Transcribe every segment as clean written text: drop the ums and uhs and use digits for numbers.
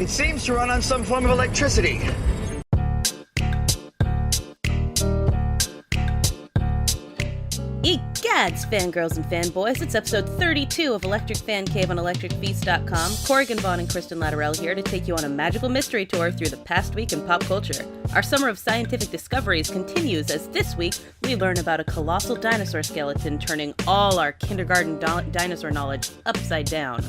It seems to run on some form of electricity. Egads, fangirls and fanboys, it's episode 32 of Electric Fancave on electricfeast.com. Corrigan Vaughn and Kristen Latterell here to take you on a magical mystery tour through the past week in pop culture. Our summer of scientific discoveries continues as this week we learn about a colossal dinosaur skeleton turning all our kindergarten dinosaur knowledge upside down.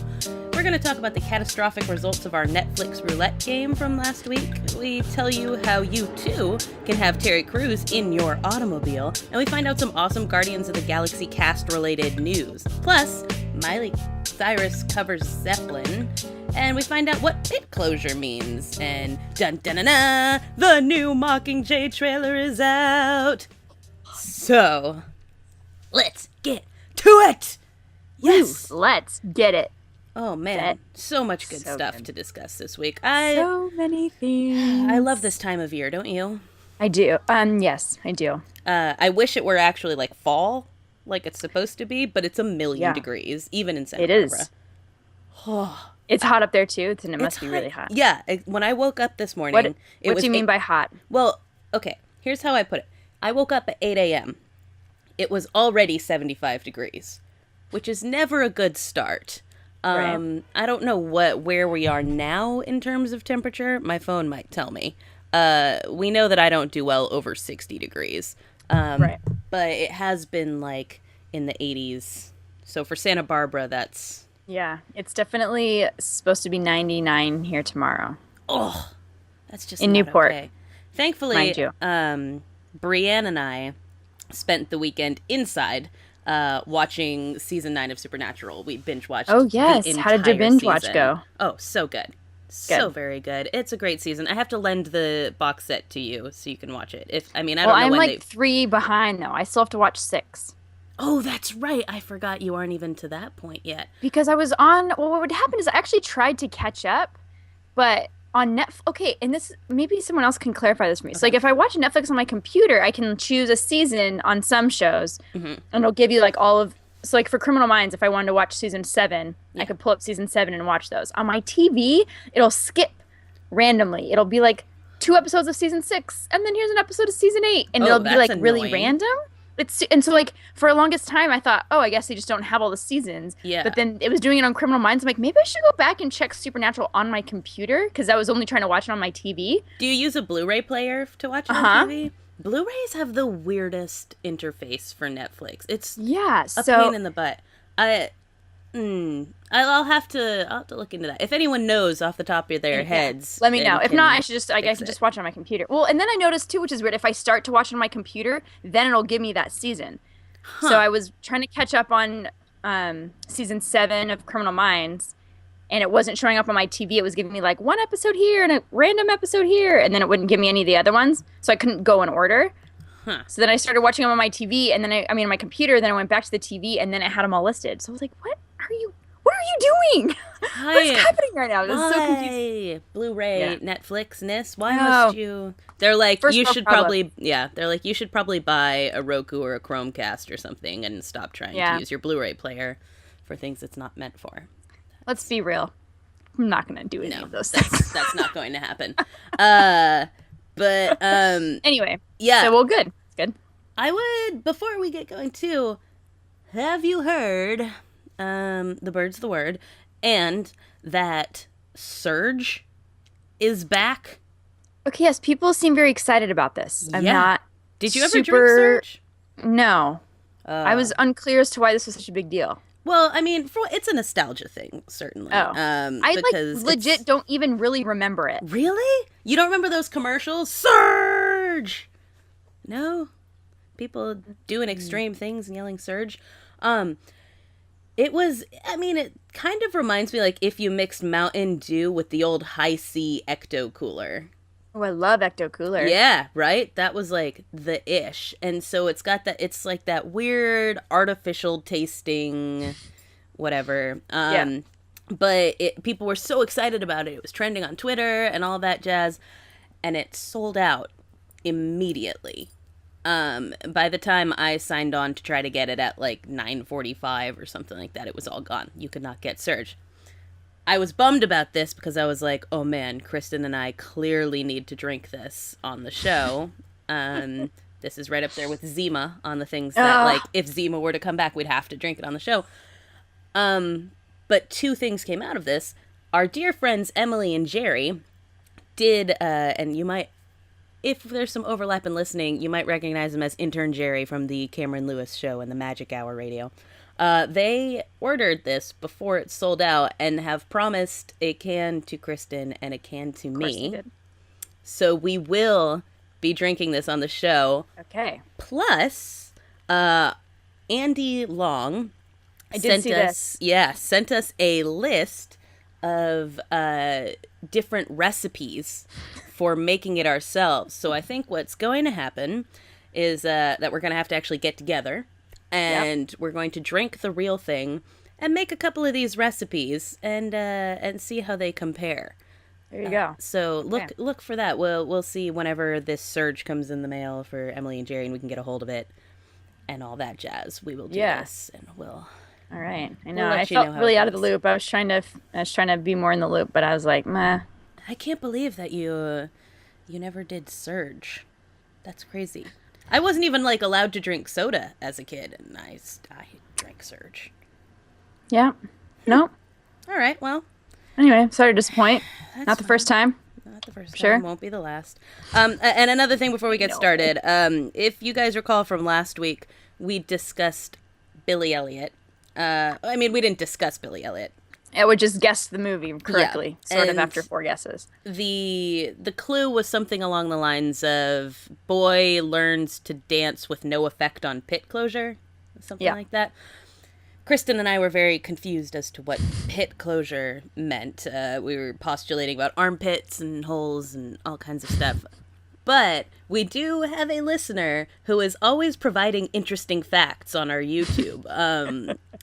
We're going to talk about the catastrophic results of our Netflix roulette game from last week. We tell you how you, too, can have Terry Crews in your automobile. And we find out some awesome Guardians of the Galaxy cast-related news. Plus, Miley Cyrus covers Zeppelin. And we find out what pit closure means. And dun-dun-dun-dun, the new Mockingjay trailer is out. So, let's get to it! Yes! Ooh, let's get it. Oh man, so much good stuff to discuss this week. So many things. I love this time of year, don't you? I do. Yes, I do. I wish it were actually like fall, like it's supposed to be, but it's 1,000,000 degrees, even in Santa Barbara. It is. It's hot up there too, and it must be really hot. Yeah, when I woke up this morning, what do you mean by hot? Well, okay, here's how I put it. I woke up at 8 a.m. It was already 75 degrees, which is never a good start. Right. I don't know where we are now in terms of temperature. My phone might tell me. We know that I don't do well over 60 degrees. Right. But it has been like in the 80s. So for Santa Barbara, that's... Yeah, it's definitely supposed to be 99 here tomorrow. Oh, that's just in not Newport. Okay. Thankfully, Mind you. Brienne and I spent the weekend inside watching season 9 of Supernatural. We binge watched. Oh yes, how did your binge watch season. go? Oh, so good. So very good. It's a great season. I have to lend the box set to you so you can watch it. I don't know I'm when like 3 behind though. I still have to watch 6. Oh, that's right. I forgot you aren't even to that point yet. Because I was on. Well, what would happen is I actually tried to catch up, but on Netflix. Okay, and this maybe someone else can clarify this for me. Okay. So, like, if I watch Netflix on my computer, I can choose a season on some shows, and it'll give you like all of. So, like for Criminal Minds, if I wanted to watch season 7, I could pull up season 7 and watch those. On my TV, it'll skip randomly. It'll be like 2 episodes of season 6, and then here's an episode of season 8, and it'll be like really random. And so like for the longest time I thought, oh, I guess they just don't have all the seasons. Yeah. But then it was doing it on Criminal Minds. I'm like, maybe I should go back and check Supernatural on my computer because I was only trying to watch it on my TV. Do you use a Blu-ray player to watch it on TV? Blu-rays have the weirdest interface for Netflix. It's a pain in the butt. I'll have to look into that. If anyone knows off the top of their heads, let me know. If not, I can just watch it on my computer. Well, and then I noticed too, which is weird, if I start to watch it on my computer, then it'll give me that season. So I was trying to catch up on season 7 of Criminal Minds, and it wasn't showing up on my TV. It was giving me like 1 episode here and a random episode here, and then it wouldn't give me any of the other ones, so I couldn't go in order. So then I started watching them on my TV, and then on my computer. Then I went back to the TV, and then it had them all listed. So I was like, "What are you doing? What is happening right now?" It was so confusing. Blu-ray, Netflix-ness. Why must you? They're like, you should probably. Yeah, they're like, you should probably buy a Roku or a Chromecast or something, and stop trying to use your Blu-ray player for things it's not meant for. Let's be real. I'm not going to do any of those things. That's not going to happen. But anyway, yeah. So good. It's good. I would, before we get going too, have you heard the bird's the word, and that Surge is back? Okay, yes, people seem very excited about this. I'm not. Did you ever drink Surge? No. I was unclear as to why this was such a big deal. Well, I mean, it's a nostalgia thing, certainly. Oh. I legit don't even really remember it. Really? You don't remember those commercials? Surge! No? People doing extreme things and yelling Surge? It kind of reminds me like if you mixed Mountain Dew with the old High C Ecto Cooler. Oh, I love Ecto Cooler. Yeah, right? That was like the ish. And so it's got that, it's like that weird artificial tasting whatever. But people were so excited about it. It was trending on Twitter and all that jazz. And it sold out immediately. By the time I signed on to try to get it at like 9:45 or something like that, it was all gone. You could not get Surge. I was bummed about this because I was like, oh man, Kristen and I clearly need to drink this on the show. This is right up there with Zima on the things that, like, if Zima were to come back, we'd have to drink it on the show. But two things came out of this. Our dear friends Emily and Jerry did, and you might, if there's some overlap in listening, you might recognize them as Intern Jerry from the Cameron Lewis show and the Magic Hour radio. They ordered this before it sold out and have promised a can to Kristen and a can to me. So we will be drinking this on the show. Okay. Plus, Andy Long sent us a list of different recipes for making it ourselves. So I think what's going to happen is that we're going to have to actually get together and we're going to drink the real thing and make a couple of these recipes and see how they compare. There you go. So look for that. We'll see whenever this surge comes in the mail for Emily and Jerry and we can get a hold of it and all that jazz. We will do this and we'll. All right. I know. I felt really out of the loop. I was trying to be more in the loop, but I was like, meh. I can't believe that you never did Surge. That's crazy. I wasn't even like allowed to drink soda as a kid, and I drank Surge. Yeah. No. All right. Well. Anyway, sorry to disappoint. Not the first time. Not the first time. Won't be the last. And another thing before we get started, if you guys recall from last week, we discussed Billy Elliot. I mean, we didn't discuss Billy Elliot. I would just guess the movie correctly, sort of after 4 guesses. The clue was something along the lines of boy learns to dance with no effect on pit closure, something like that. Kristen and I were very confused as to what pit closure meant. We were postulating about armpits and holes and all kinds of stuff. But we do have a listener who is always providing interesting facts on our YouTube.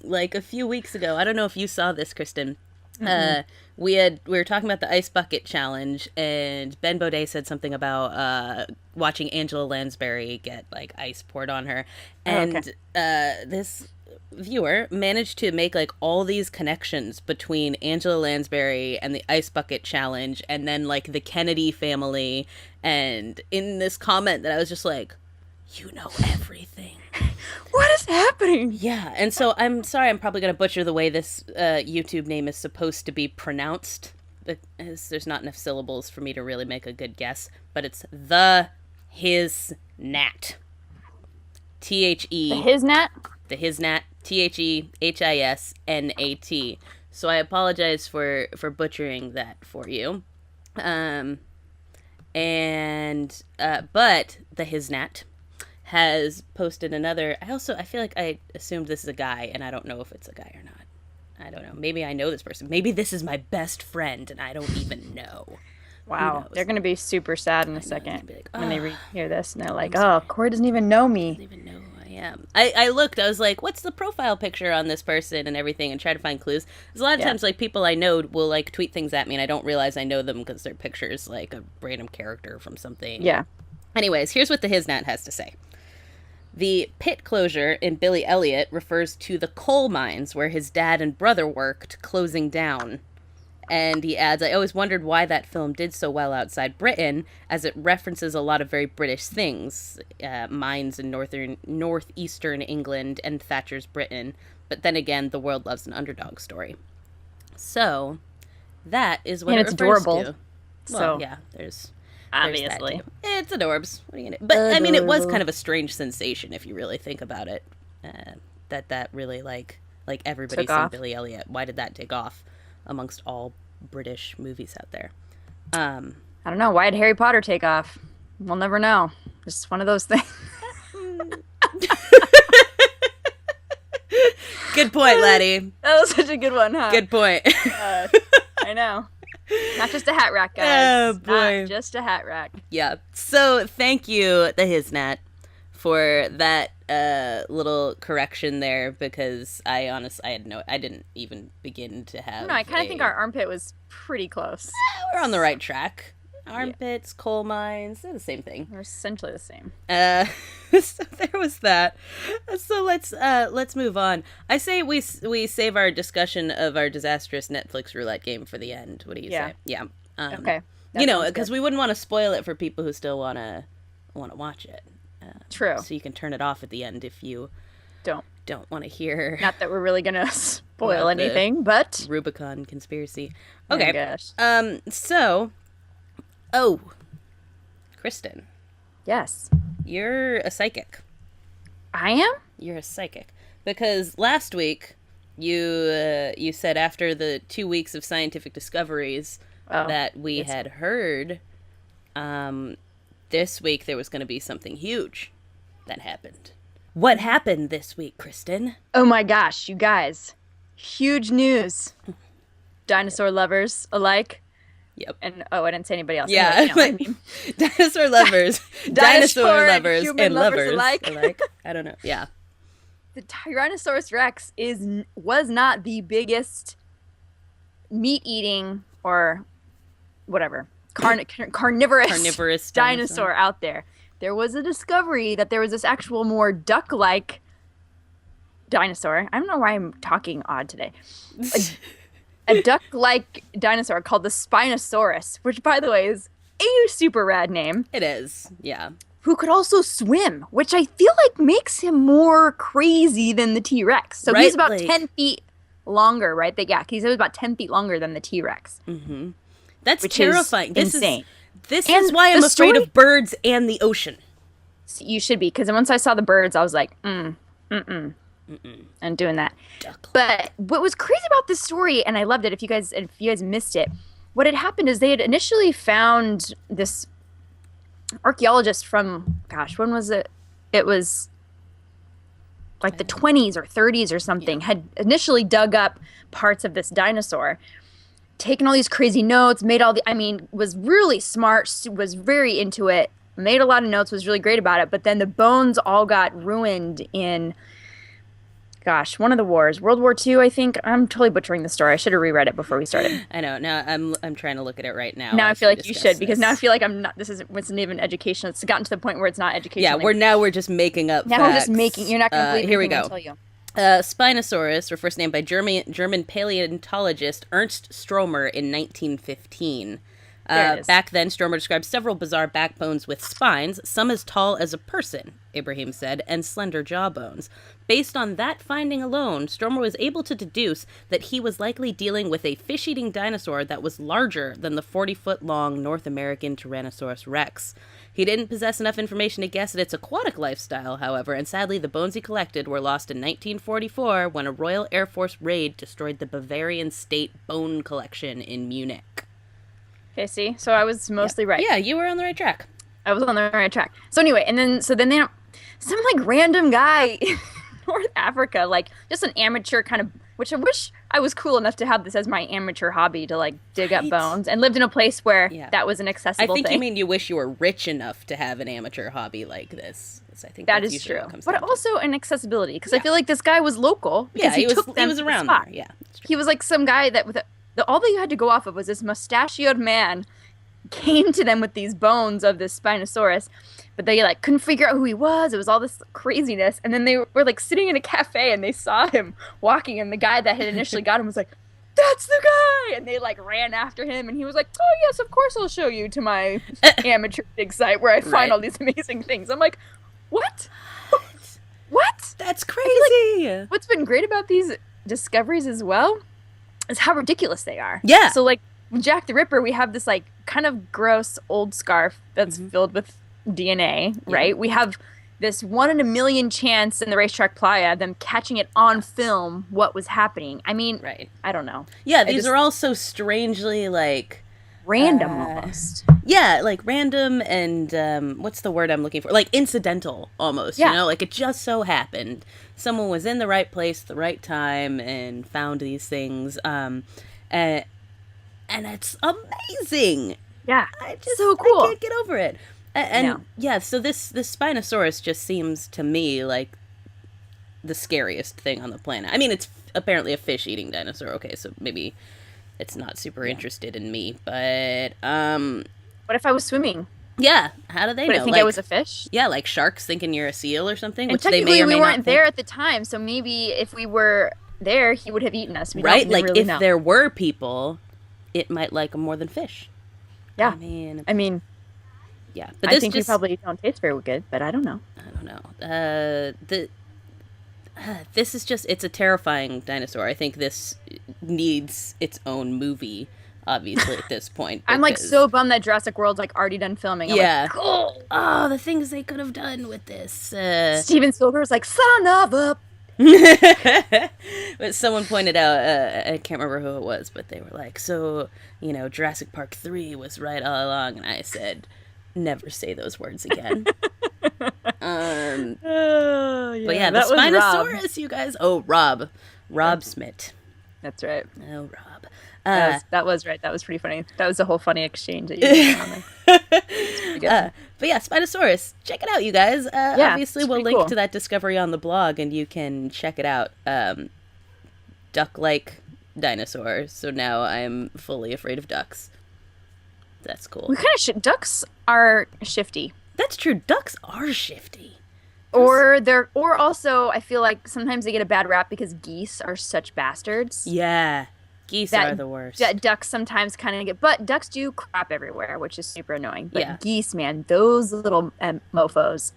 Like a few weeks ago, I don't know if you saw this, Kristen. We were talking about the ice bucket challenge, and Ben Baudet said something about watching Angela Lansbury get like ice poured on her, and this viewer managed to make like all these connections between Angela Lansbury and the ice bucket challenge, and then like the Kennedy family. And in this comment that I was just like, you know everything. What is happening? Yeah, and so I'm sorry, I'm probably going to butcher the way this YouTube name is supposed to be pronounced. There's not enough syllables for me to really make a good guess, but it's the His Nat. T-H-E. The His Nat? The His Nat. T-H-E-H-I-S-N-A-T. So I apologize for butchering that for you. But the His Nat has posted another. I feel like I assumed this is a guy, and I don't know if it's a guy or not. I don't know. Maybe I know this person. Maybe this is my best friend, and I don't even know. Wow, they're gonna be super sad in a second like, when they hear this, and they're like, "Oh, Corey doesn't even know me." Doesn't even know who I am. I looked. I was like, "What's the profile picture on this person?" and everything, and try to find clues. There's a lot of times, like people I know will like tweet things at me, and I don't realize I know them because their picture is like a random character from something. Yeah. Anyways, here's what the His Nat has to say. The pit closure in Billy Elliot refers to the coal mines where his dad and brother worked, closing down. And he adds, I always wondered why that film did so well outside Britain, as it references a lot of very British things, mines in northeastern England and Thatcher's Britain. But then again, the world loves an underdog story. So, that is what it refers adorable. to. So, well, yeah, there's obviously. It's adorbs. What are you gonna do? But, adorable. I mean, it was kind of a strange sensation, if you really think about it. That really, like everybody's seen Billy Elliot. Why did that take off amongst all British movies out there? I don't know. Why did Harry Potter take off? We'll never know. Just one of those things. Good point, laddie. That was such a good one, huh? Good point. I know. Not just a hat rack, guys. Oh, boy. Not just a hat rack. Yeah. So, thank you, the His Nat, for that little correction there, because I didn't even begin to have. No, I kind of think our armpit was pretty close. We're on the right track. Armpits, coal mines, they're the same thing. They're essentially the same. So there was that. So let's move on. I say we save our discussion of our disastrous Netflix roulette game for the end. What do you say? Yeah. Okay. Because we wouldn't want to spoil it for people who still want to watch it. True. So you can turn it off at the end if you don't want to hear. Not that we're really gonna spoil anything, but Rubicon conspiracy. Oh Okay. my gosh. Kristen. Yes. You're a psychic. I am? You're a psychic. Because last week you said after the 2 weeks of scientific discoveries that we had heard this week there was going to be something huge that happened. What happened this week, Kristen? Oh my gosh, you guys. Huge news. Dinosaur lovers alike. Yep. And I didn't say anybody else. Yeah. Anyway, I mean. Dinosaur lovers. Dinosaur lovers and lovers alike. I don't know. Yeah. The Tyrannosaurus Rex was not the biggest meat-eating or whatever carnivorous dinosaur out there. There was a discovery that there was this actual more duck-like dinosaur. I don't know why I'm talking odd today. A duck-like dinosaur called the Spinosaurus, which, by the way, is a super rad name. It is, yeah. Who could also swim, which I feel like makes him more crazy than the T-Rex. So he's about 10 feet longer, right? He's about 10 feet longer than the T-Rex. Mm-hmm. That's terrifying. This is insane. This is why I'm afraid of birds and the ocean. You should be, because once I saw the birds, I was like, I'm doing that. But what was crazy about this story, and I loved it, if you guys missed it, what had happened is they had initially found this archaeologist from, when was it? It was like the 20s or 30s or something, had initially dug up parts of this dinosaur, taken all these crazy notes, was really smart, was very into it, made a lot of notes, was really great about it, but then the bones all got ruined in, one of the wars, World War II, I think. I'm totally butchering the story. I should have reread it before we started. I know. Now I'm trying to look at it right now. Now I feel like you should, because now I feel like I'm not. This isn't even education. It's gotten to the point where it's not educational. Yeah, we're just making up. Now we're just making. You're not going to believe here we go. I tell you. Spinosaurus were first named by German paleontologist Ernst Stromer in 1915. Back then, Stromer described several bizarre backbones with spines, some as tall as a person, Ibrahim said, and slender jawbones. Based on that finding alone, Stromer was able to deduce that he was likely dealing with a fish-eating dinosaur that was larger than the 40-foot-long North American Tyrannosaurus rex. He didn't possess enough information to guess at its aquatic lifestyle, however, and sadly the bones he collected were lost in 1944 when a Royal Air Force raid destroyed the Bavarian State Bone Collection in Munich. Okay, see? So I was mostly right. Yeah, you were on the right track. I was on the right track. So anyway, then they some random guy in North Africa, just an amateur kind of, which I wish I was cool enough to have this as my amateur hobby to dig up bones, and lived in a place where that was an accessible thing. I think you mean you wish you were rich enough to have an amateur hobby like this. I think that is true. But also an accessibility, because I feel like this guy was local. Yeah, he was around there. Yeah, he was like some guy that all that you had to go off of was this mustachioed man came to them with these bones of this Spinosaurus, but they couldn't figure out who he was. It was all this craziness, and then they were sitting in a cafe and they saw him walking, and the guy that had initially got him was like, "That's the guy!" And they ran after him, and he was like, "Oh yes, of course I'll show you to my amateur dig site where I find all these amazing things." I'm like, what? What? That's crazy. What's been great about these discoveries as well is how ridiculous they are. Yeah. So with Jack the Ripper, we have this kind of gross old scarf that's filled with DNA, right? Yeah. We have this 1 in a million chance in the racetrack playa, them catching it on film, what was happening. I mean, I don't know. Yeah, these are all so strangely random almost. Yeah, random and what's the word I'm looking for? Incidental almost, you know? It just so happened. Someone was in the right place at the right time and found these things. And it's amazing. Yeah, so cool. I can't get over it. So this Spinosaurus just seems to me like the scariest thing on the planet. I mean, it's apparently a fish-eating dinosaur. Okay, so maybe it's not super interested in me, but What if I was swimming? Yeah, how do they Would know? I think I was a fish? Yeah, like sharks thinking you're a seal or something, And which they may technically, or may we not weren't think. there at the time, so maybe if we were there, he would have eaten us. We Right? don't Like, really if know. there were people, it might like them more than fish. Yeah. I mean, yeah. But this I think we probably don't taste very good, but I don't know. I don't know. This is just, it's a terrifying dinosaur. I think this needs its own movie, obviously, at this point. I'm like so bummed that Jurassic World's like already done filming. I'm Yeah. like, cool. Oh, the things they could have done with this. Steven Spielberg's like, son of a. But someone pointed out, I can't remember who it was, but they were like, so, Jurassic Park 3 was right all along. And I said, never say those words again. Oh, yeah. But yeah, the that was Spinosaurus, you guys. Oh, Rob Smith. That's right. Oh, Rob. That was right. That was pretty funny. That was a whole funny exchange that you had on there. But yeah, Spinosaurus, check it out, you guys. Obviously, it's we'll pretty link cool. to that discovery on the blog, and you can check it out. Duck-like dinosaur. So now I'm fully afraid of ducks. That's cool. We kind of ducks are shifty. That's true. Ducks are shifty. Or also I feel like sometimes they get a bad rap because geese are such bastards. Yeah. Geese are the worst. That ducks sometimes kind of but ducks do crap everywhere, which is super annoying. But Yeah. geese, man, those little mofos,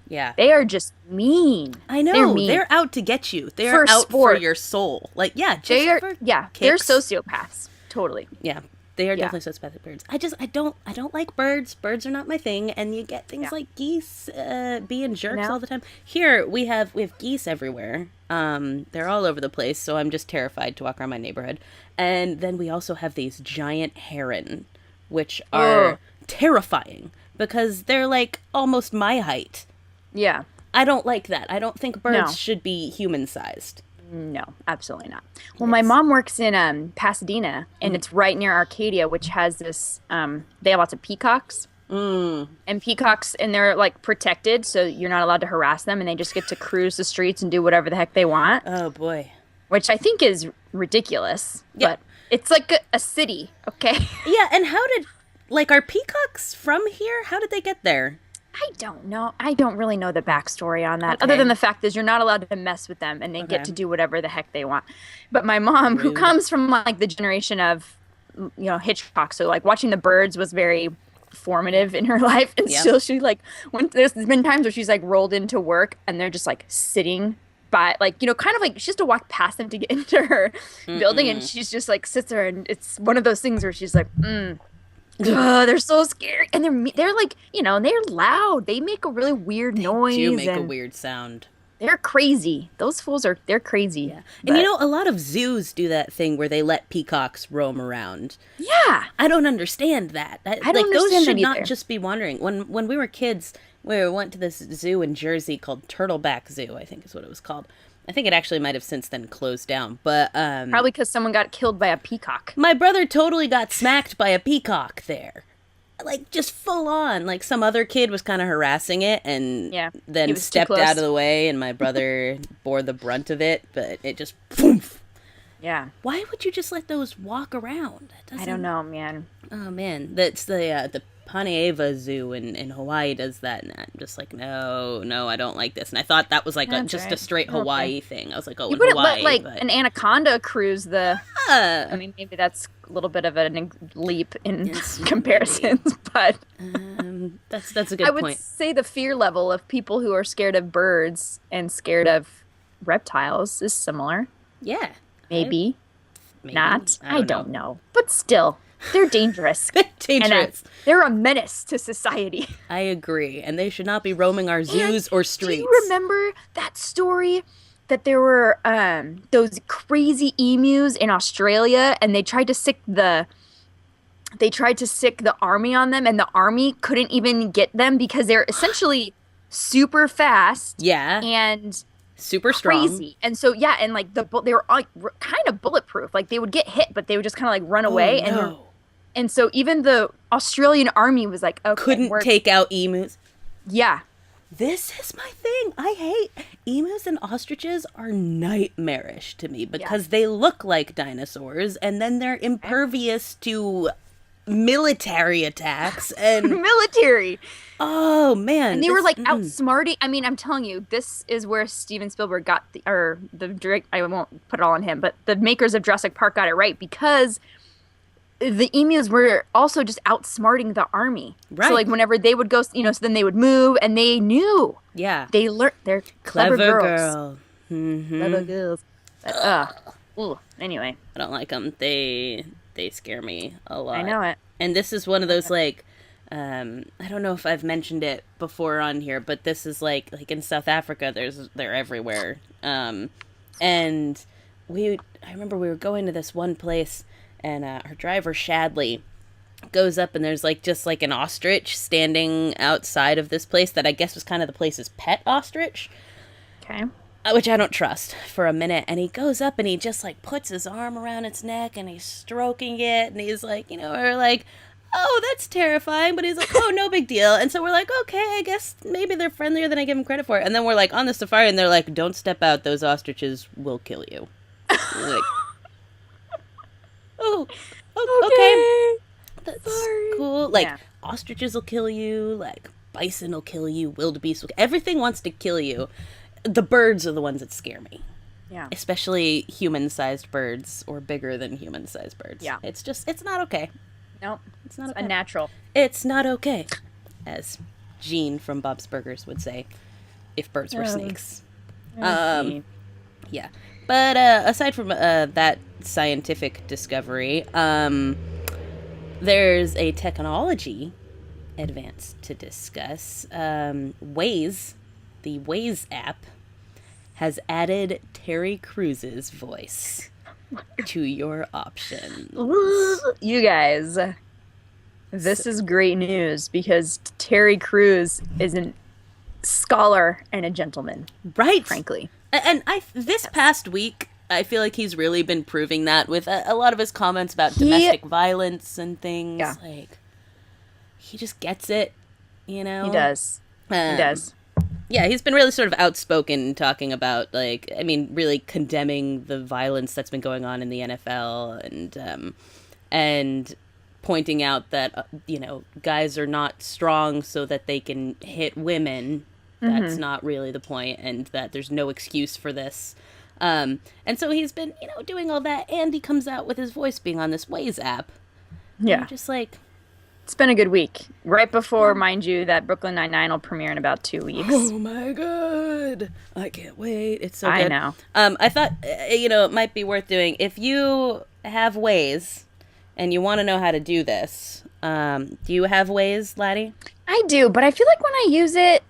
Yeah. they are just mean. I know. They're mean. They're out to get you. They're For out sport. for your soul. Like, yeah, just They are, for they're kicks. sociopaths. Totally. Yeah. They are Yeah. definitely sociopathic birds. I don't like birds. Birds are not my thing. And you get things like geese being jerks all the time. Here we have geese everywhere. They're all over the place. So I'm just terrified to walk around my neighborhood. And then we also have these giant heron, which are terrifying because they're like almost my height. Yeah. I don't like that. I don't think birds No. should be human sized. No, absolutely not. Well, my mom works in Pasadena, and it's right near Arcadia, which has this. They have lots of peacocks, and peacocks, and they're like protected, so you're not allowed to harass them, and they just get to cruise the streets and do whatever the heck they want. Oh boy. Which I think is ridiculous. Yeah. But it's like a city, okay? Yeah, and how did are peacocks from here? How did they get there? I don't know. I don't really know the backstory on that, Okay. other than the fact is you're not allowed to mess with them, and they get to do whatever the heck they want. But my mom, who comes from like the generation of, Hitchcock, so like watching the birds was very formative in her life, and still she like there's been times where she's like rolled into work and they're just like sitting by kind of like she has to walk past them to get into her building, and she's just like sits there, and it's one of those things where she's like, they're so scary, and they're like, they're loud. They make a really weird noise. Do make a and weird sound. They're crazy. Those fools they're crazy. Yeah. And a lot of zoos do that thing where they let peacocks roam around. Yeah. I don't understand that. I don't understand those should that not either. just be wandering. When we were kids, we went to this zoo in Jersey called Turtleback Zoo, I think is what it was called. I think it actually might have since then closed down, but Probably because someone got killed by a peacock. my brother totally got smacked by a peacock there. Like, just full on. Like, some other kid was kind of harassing it and Yeah, he then was too stepped close. out of the way, and my brother bore the brunt of it, but it just, poof. Yeah. Why would you just let those walk around? I don't know, man. Oh, man. That's the Paneava Zoo in Hawaii does that, and I'm just like, no, I don't like this. And I thought that was like That's just a right. straight Okay. Hawaii thing. I was like, oh, You in wouldn't Hawaii. let but... an anaconda cruise the. Uh, I mean, maybe that's a little bit of a leap in Yes, comparisons, but that's a good I would point. say the fear level of people who are scared of birds and scared of reptiles is similar. Yeah. Maybe Maybe. not. I know. don't know, but still, they're dangerous. Dangerous. And they're a menace to society. I agree. And they should not be roaming our zoos or streets. Do you remember that story that there were those crazy emus in Australia, and they tried to sick the army on them, and the army couldn't even get them because they're essentially super fast Yeah. and Super strong. crazy. And so and like they were like kind of bulletproof. Like they would get hit, but they would just kind of like run away. Oh, no. And so even the Australian army was like, okay, Couldn't take out emus. Yeah. This is my thing. I hate emus and ostriches are nightmarish to me because they look like dinosaurs and then they're impervious to military attacks and military. oh man, And they were like outsmarting. I mean, I'm telling you, this is where Steven Spielberg got the direct. I won't put it all on him, but the makers of Jurassic Park got it right because the emus were also just outsmarting the army. Right. So like whenever they would go, so then they would move, and they knew. Yeah. They learned. They're clever girls. Girl. Mm-hmm. Clever girls. Ooh. Anyway, I don't like them. They scare me a lot. I know it. And this is one of those like, I don't know if I've mentioned it before on here, but this is like in South Africa. They're everywhere. And I remember we were going to this one place. And our driver, Shadley, goes up and there's just an ostrich standing outside of this place that I guess was kind of the place's pet ostrich. Okay. Which I don't trust for a minute. And he goes up and he just puts his arm around its neck and he's stroking it. And he's we're like, oh, that's terrifying. But he's like, oh, no big deal. And so we're like, okay, I guess maybe they're friendlier than I give them credit for. And then we're on the safari and they're like, don't step out. Those ostriches will kill you. We're like, oh, okay. That's cool. Ostriches will kill you. Bison will kill you. Wildebeest will. Everything wants to kill you. The birds are the ones that scare me. Yeah. Especially human-sized birds or bigger than human-sized birds. Yeah. It's not okay. Nope. It's not okay. Unnatural. It's not okay, as Gene from Bob's Burgers would say, if birds were snakes. Yeah. But aside from that scientific discovery, there's a technology advance to discuss. Waze, the Waze app, has added Terry Crews's voice to your options. You guys, this is great news because Terry Crews is a scholar and a gentleman. Right. Frankly. And this past week, I feel like he's really been proving that with a lot of his comments about domestic violence and things. Yeah. He just gets it, He does. He does. Yeah, he's been really sort of outspoken talking about, really condemning the violence that's been going on in the NFL and pointing out that, guys are not strong so that they can hit women. That's not really the point, and that there's no excuse for this. And so he's been, doing all that, and he comes out with his voice being on this Waze app. Yeah. I'm just it's been a good week. Right before, mind you, that Brooklyn Nine-Nine will premiere in about 2 weeks. Oh my god. I can't wait. It's so good. I know. I thought, it might be worth doing. If you have Waze and you want to know how to do this, do you have Waze, Laddie? I do, but I feel like when I use it,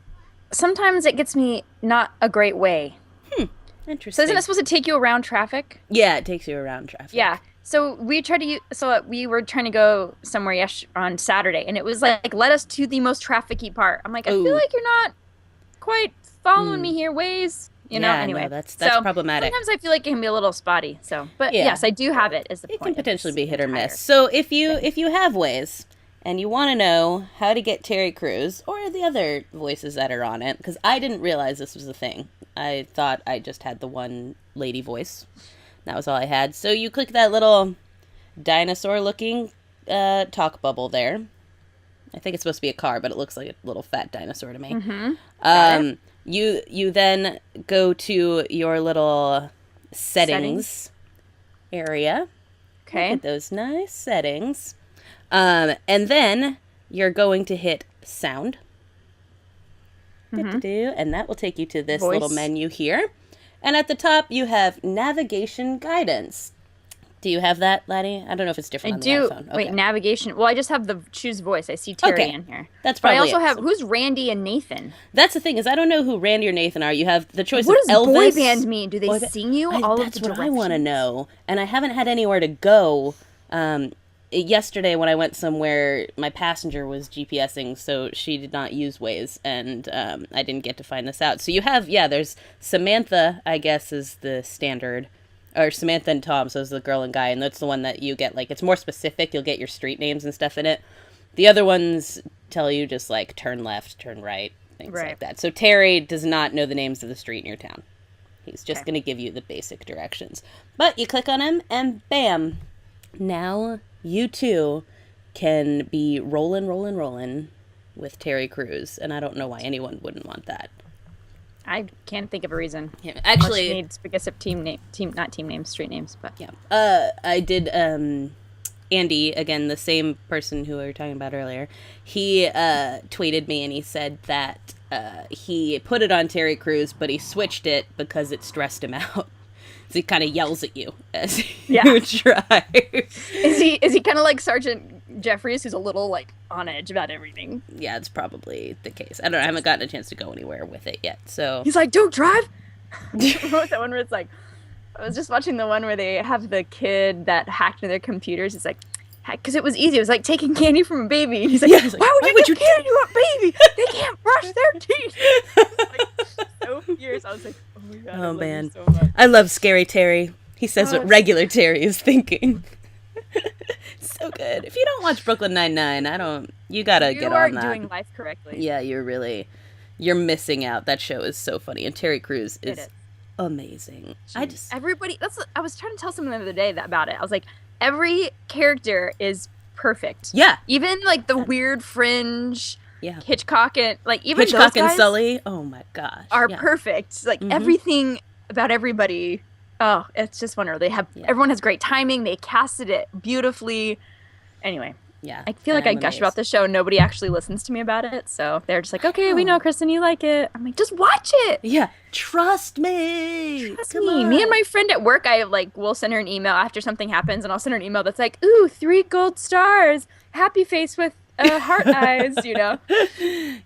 sometimes it gets me not a great way. Interesting. So isn't it supposed to take you around traffic? Yeah, it takes you around traffic. Yeah. So we were trying to go somewhere on Saturday, and it was let us to the most trafficy part. I'm like, I feel like you're not quite following me here, Waze. Anyway. No, that's problematic. Sometimes I feel like it can be a little spotty. So, but yes, I do have it. Is the it point? It can potentially be hit or miss. So if you have Waze and you want to know how to get Terry Crews or the other voices that are on it, because I didn't realize this was a thing. I thought I just had the one lady voice. That was all I had. So you click that little dinosaur-looking talk bubble there. I think it's supposed to be a car, but it looks like a little fat dinosaur to me. Mm-hmm. You then go to your little settings area. Okay. Look at those nice settings. And then you're going to hit sound. And that will take you to this little menu here. And at the top, you have navigation guidance. Do you have that, Laddie? I don't know if it's different on the iPhone. Okay. Wait, navigation. Well, I just have the choose voice. I see Terry in here. That's probably But I also have, who's Randy and Nathan? That's the thing, is I don't know who Randy or Nathan are. You have the choice of Elvis. What does boy band mean? Do they sing you all of the directions? That's what I want to know. And I haven't had anywhere to go. Yesterday when I went somewhere, my passenger was GPSing, so she did not use Waze, and I didn't get to find this out. So you have, there's Samantha, I guess, is the standard, or Samantha and Tom, so it's the girl and guy, and that's the one that you get, it's more specific, you'll get your street names and stuff in it. The other ones tell you just, turn left, turn right, things like that. So Terry does not know the names of the street in your town. He's just going to give you the basic directions. But you click on him, and bam, now you too can be rolling with Terry Crews, and I don't know why anyone wouldn't want that. I can't think of a reason. Yeah, actually, needs because of not team names, street names, but yeah. I did. Andy, again, the same person who we were talking about earlier. He tweeted me and he said that he put it on Terry Crews, but he switched it because it stressed him out. So he kind of yells at you as you try. Is he kind of like Sergeant Jeffries, who's a little like on edge about everything? Yeah, it's probably the case. I don't know. I haven't gotten a chance to go anywhere with it yet. So he's like, "Don't drive." What was that one where it's like? I was just watching the one where they have the kid that hacked into their computers. It's like, because it was easy. It was like taking candy from a baby. And he's like, why would you give candy to a baby? They can't brush their teeth. Like, so fierce. I was like, oh my God. Oh, man. So much. I love Scary Terry. He says what regular Terry is thinking. So good. If you don't watch Brooklyn Nine-Nine, you gotta get on that. You are doing life correctly. Yeah, you're missing out. That show is so funny. And Terry Crews is amazing. Jeez. I was trying to tell someone the other day about it. I was like, every character is perfect. Yeah. Even like the weird fringe Hitchcock and like even Hitchcock those guys and Sully. Oh my gosh. Are perfect. Like everything about everybody. Oh, it's just wonderful. Everyone has great timing. They casted it beautifully. Anyway. Yeah. I feel like I gush about the show. Nobody actually listens to me about it. So they're just like, okay, we know, Kristen, you like it. I'm like, just watch it. Yeah. Trust me. Come on. Me and my friend at work, we'll send her an email after something happens, and I'll send her an email that's like, ooh, 3 gold stars. Happy face with heart eyes,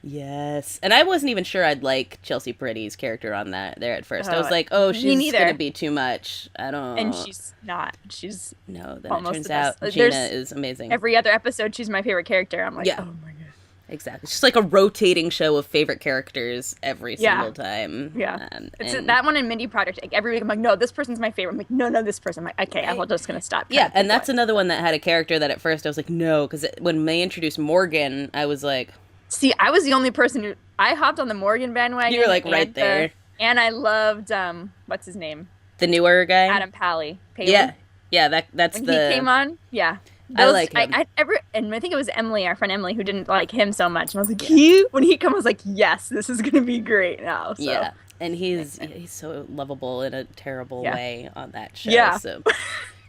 Yes. And I wasn't even sure I'd like Chelsea Peretti's character on there at first. I was like, oh, she's going to be too much. I don't... And she's not. She's No, then it turns out Gina is amazing. Every other episode, she's my favorite character. I'm like, oh my God. Exactly. It's just like a rotating show of favorite characters every single time. Yeah. It's that one in Mindy Project. Like, every week I'm like, no, this person's my favorite. I'm like, no, this person. I'm like, okay, I'm just going to stop. Yeah, and that's another one that had a character that at first I was like, no, because when they introduced Morgan, I was like... See, I was the only person who... I hopped on the Morgan bandwagon. You were like right there. And I loved, what's his name? The newer guy? Adam Pally. Yeah. Yeah, that's when he came on, I like him. And I think it was Emily, our friend Emily, who didn't like him so much. And I was like, when he came, I was like, yes, this is going to be great now. So. Yeah, and he's so lovable in a terrible way on that show. Yeah. So,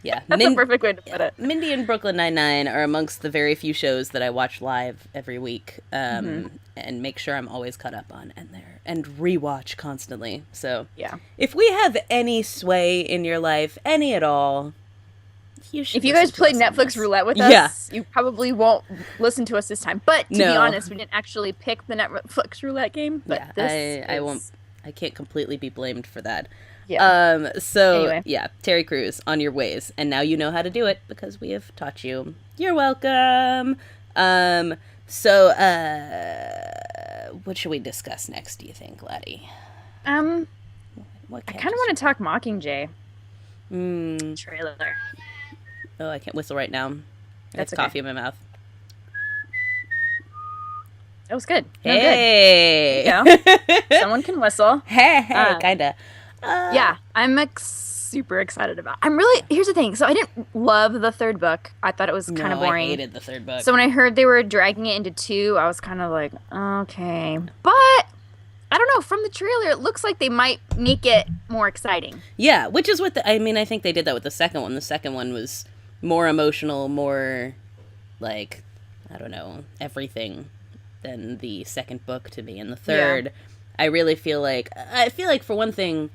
yeah. That's the perfect way to put it. Mindy and Brooklyn Nine-Nine are amongst the very few shows that I watch live every week and make sure I'm always caught up on and rewatch constantly. So if we have any sway in your life, any at all, if you guys played Netflix roulette with us, you probably won't listen to us this time. But to be honest, we didn't actually pick the Netflix roulette game. But I won't. I can't completely be blamed for that. Yeah. Anyway. Terry Crews, on your ways, and now you know how to do it because we have taught you. You're welcome. So what should we discuss next? Do you think, Laddie? I kind of want to talk Mockingjay. Trailer. Oh, I can't whistle right now. That's coffee in my mouth. That was good. Hey! Good. Someone can whistle. Hey, kinda. I'm super excited about it. Here's the thing. So I didn't love the third book. I thought it was kind of boring. I hated the third book. So when I heard they were dragging it into 2, I was kind of like, okay. But I don't know. From the trailer, it looks like they might make it more exciting. Yeah, which is what I think they did that with the second one. The second one was more emotional, more like, I don't know, everything than the second book to me. And the third, I really feel like for one thing,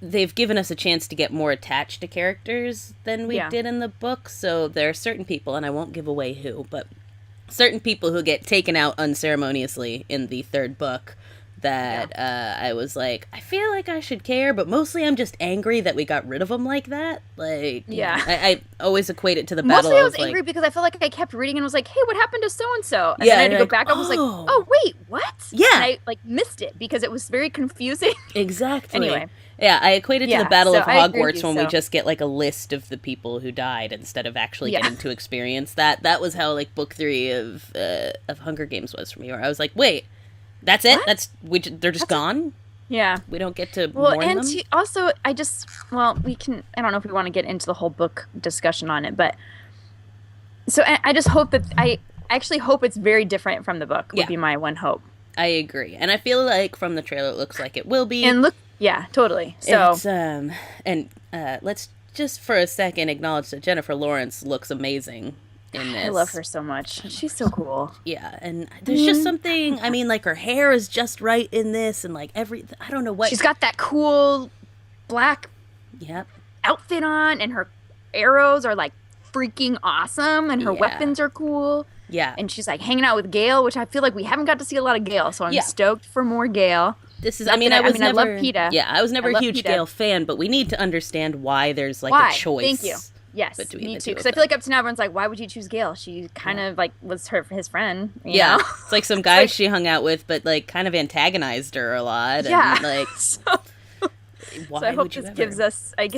they've given us a chance to get more attached to characters than we did in the book. So there are certain people, and I won't give away who, but certain people who get taken out unceremoniously in the third book that I was like, I feel like I should care, but mostly I'm just angry that we got rid of them like that. Like, I always equate it to the battle. Mostly I was angry because I felt like I kept reading and was like, hey, what happened to so-and-so? And then I had to go back. I was like, oh, wait, what? Yeah. And I missed it because it was very confusing. Exactly. Anyway. Yeah, I equated to the Battle of Hogwarts when we just get like a list of the people who died instead of actually getting to experience that. That was how like book 3 of Hunger Games was for me, where I was like, wait, that's it? What? They're just gone? Yeah. We don't get to mourn them? Also, I don't know if we want to get into the whole book discussion on it, but So I just hope that I actually hope it's very different from the book. Would Yeah. be my one hope. I agree. And I feel like from the trailer, it looks like it will be. And look, yeah, totally. So It's, let's just for a second acknowledge that Jennifer Lawrence looks amazing in this. I love her so much. She's so cool. Yeah, and there's just something, I mean, like, her hair is just right in this, and, like, I don't know what. She's got that cool black Yep. outfit on, and her arrows are, like, freaking awesome, and her Yeah. weapons are cool. Yeah. And she's, like, hanging out with Gale, which I feel like we haven't got to see a lot of Gale, so I'm Yeah. stoked for more Gale. This is, Not I mean, that I was never. I love PETA. Yeah, I was never I a love huge PETA. Gale fan, but we need to understand why there's, like, Why? a choice. Thank you. Yes, between me the too. two Because of I feel like up to now everyone's like, why would you choose Gale? She kind of like was his friend. You Yeah, know? it's like some guys she hung out with, but like kind of antagonized her a lot. Yeah. And, like, so, why so I hope would you this ever? gives us. I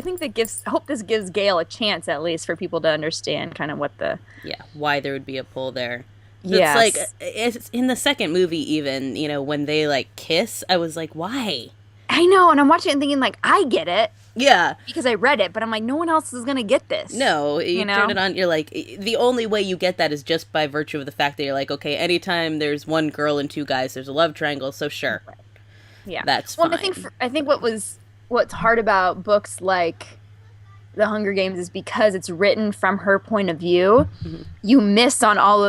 hope this gives Gale a chance at least for people to understand kind of what the. Yeah, why there would be a pull there. Yes. It's like it's in the second movie, even when they like kiss, I was like, why? I know, and I'm watching it and thinking like, I get it Yeah. because I read it, but I'm like, no one else is gonna get this. No, you know? turn it on, you're like, the only way you get that is just by virtue of the fact that you're like, okay, anytime there's one girl and two guys, there's a love triangle, so sure. Yeah, That's well, fine. I think what's hard about books like The Hunger Games is because it's written from her point of view. Mm-hmm. You miss out on all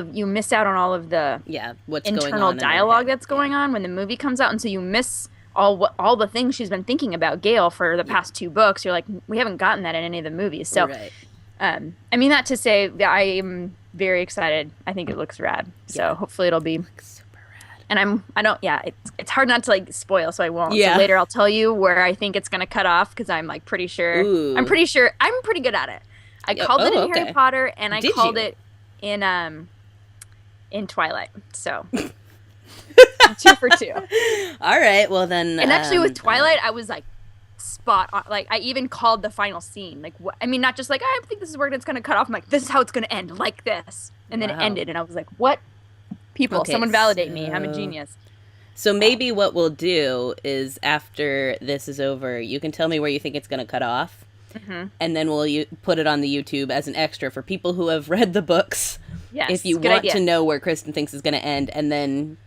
of the Yeah, what's going on internal in her dialogue head. that's going on when the movie comes out, and so you miss all the things she's been thinking about Gale for the past two books. You're like, we haven't gotten that in any of the movies. So, Right. I mean that to say that I am very excited. I think it looks rad. So Yeah. hopefully it'll be. Super rad. And it's hard not to like spoil, so I won't. Yeah. So later I'll tell you where I think it's gonna cut off because I'm like pretty sure. Ooh. I'm pretty good at it. I called it in Harry okay. Potter, and I Did called you? it in Twilight. So 2 for 2. All right, well then. And actually, with Twilight, I was like spot on. Like, I even called the final scene. Like, I mean, not just like, I think this is where it's going to cut off. I'm like, this is how it's going to end, like this. And then it Wow. ended, and I was like, what? People, Okay, someone validate me. I'm a so- genius. So maybe what we'll do is after this is over, you can tell me where you think it's going to cut off, and then we'll put it on the YouTube as an extra for people who have read the books. Yes, If you good want idea. to know where Kristen thinks is going to end, and then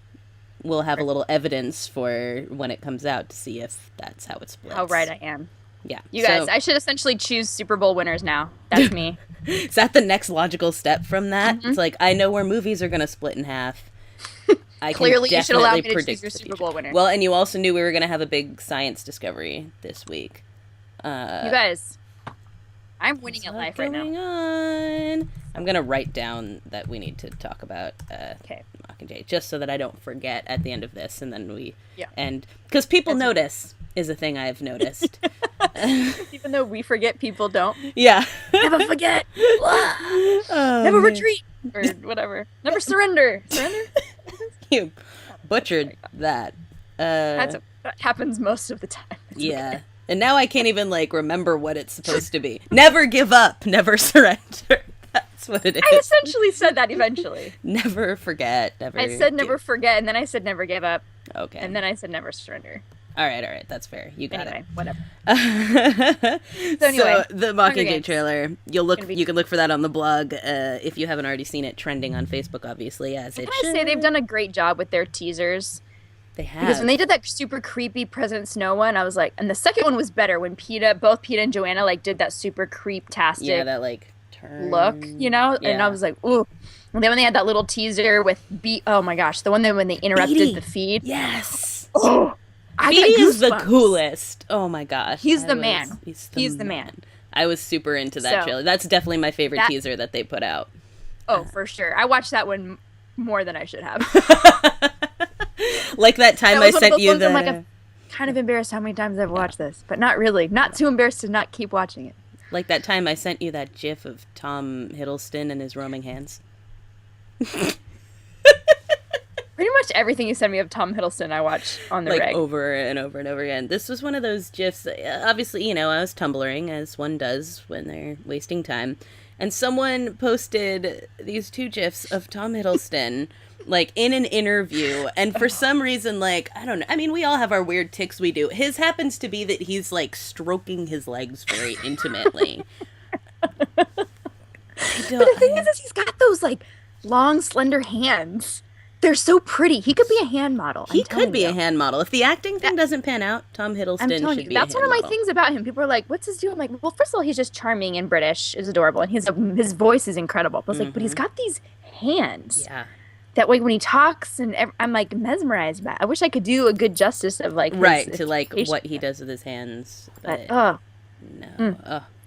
we'll have a little evidence for when it comes out to see if that's how it splits. How right I am. Yeah. You guys, I should essentially choose Super Bowl winners now. That's me. Is that the next logical step from that? Mm-hmm. It's like, I know where movies are going to split in half. I can Clearly, you should allow me definitely to choose predict your the Super future. Bowl winner. Well, and you also knew we were going to have a big science discovery this week. You guys, I'm winning at life right now. Going on? I'm going to write down that we need to talk about Okay. Mockingjay, just so that I don't forget at the end of this, and then we Yeah. end. Because people notice is a thing I've noticed. Even though we forget, people don't. Yeah. Never forget. Never retreat. Or whatever. Never surrender. Surrender? You butchered that. That happens most of the time. It's Yeah. okay. And now I can't even, like, remember what it's supposed to be. Never give up. Never surrender. That's what it is. I essentially said that eventually. Never forget. Never I said never give- forget, and then I said never give up, Okay. and then I said never surrender. All right. That's fair. You got Anyway, whatever. it. So anyway, so the Hunger Mockingjay Games. trailer, you can look for that on the blog if you haven't already seen it trending on Facebook, obviously, as it Can I should. say they've done a great job with their teasers? They have. Because when they did that super creepy President Snow one, I was like, and the second one was better when both Peta and Joanna like did that super creep-tastic yeah, that like turn look, you know? And I Yeah. was like, ooh. And then when they had that little teaser with oh my gosh, the one that when they interrupted Beatty. the feed. Yes. Oh, I got Beatty is the goosebumps. coolest. Oh my gosh. He's the I was- man. He's the man. I was super into that So, trailer. That's definitely my favorite teaser that they put out. Oh, for sure. I watched that one more than I should have. Like that time That I was one of sent those you ones the. I'm like, I'm kind of embarrassed how many times I've watched this, but not really. Not too embarrassed to not keep watching it. Like that time I sent you that GIF of Tom Hiddleston and his roaming hands. Pretty much everything you send me of Tom Hiddleston, I watch on the Like reg. over and over and over again. This was one of those GIFs. Obviously, I was Tumblring, as one does when they're wasting time. And someone posted these two GIFs of Tom Hiddleston, like, in an interview. And for some reason, like, I don't know. I mean, we all have our weird tics we do. His happens to be that he's, like, stroking his legs very intimately. But the thing is he's got those like long, slender hands. They're so pretty. He could be a hand model. He could be a hand model. If the acting thing doesn't pan out, Tom Hiddleston should be a hand model. That's one of my things about him. People are like, what's his deal? I'm like, well, first of all, he's just charming and British. Is adorable. And his voice is incredible. But, but he's got these hands. Yeah. That way when he talks, and I'm like mesmerized by it. I wish I could do a good justice of like what he does with his hands. But no.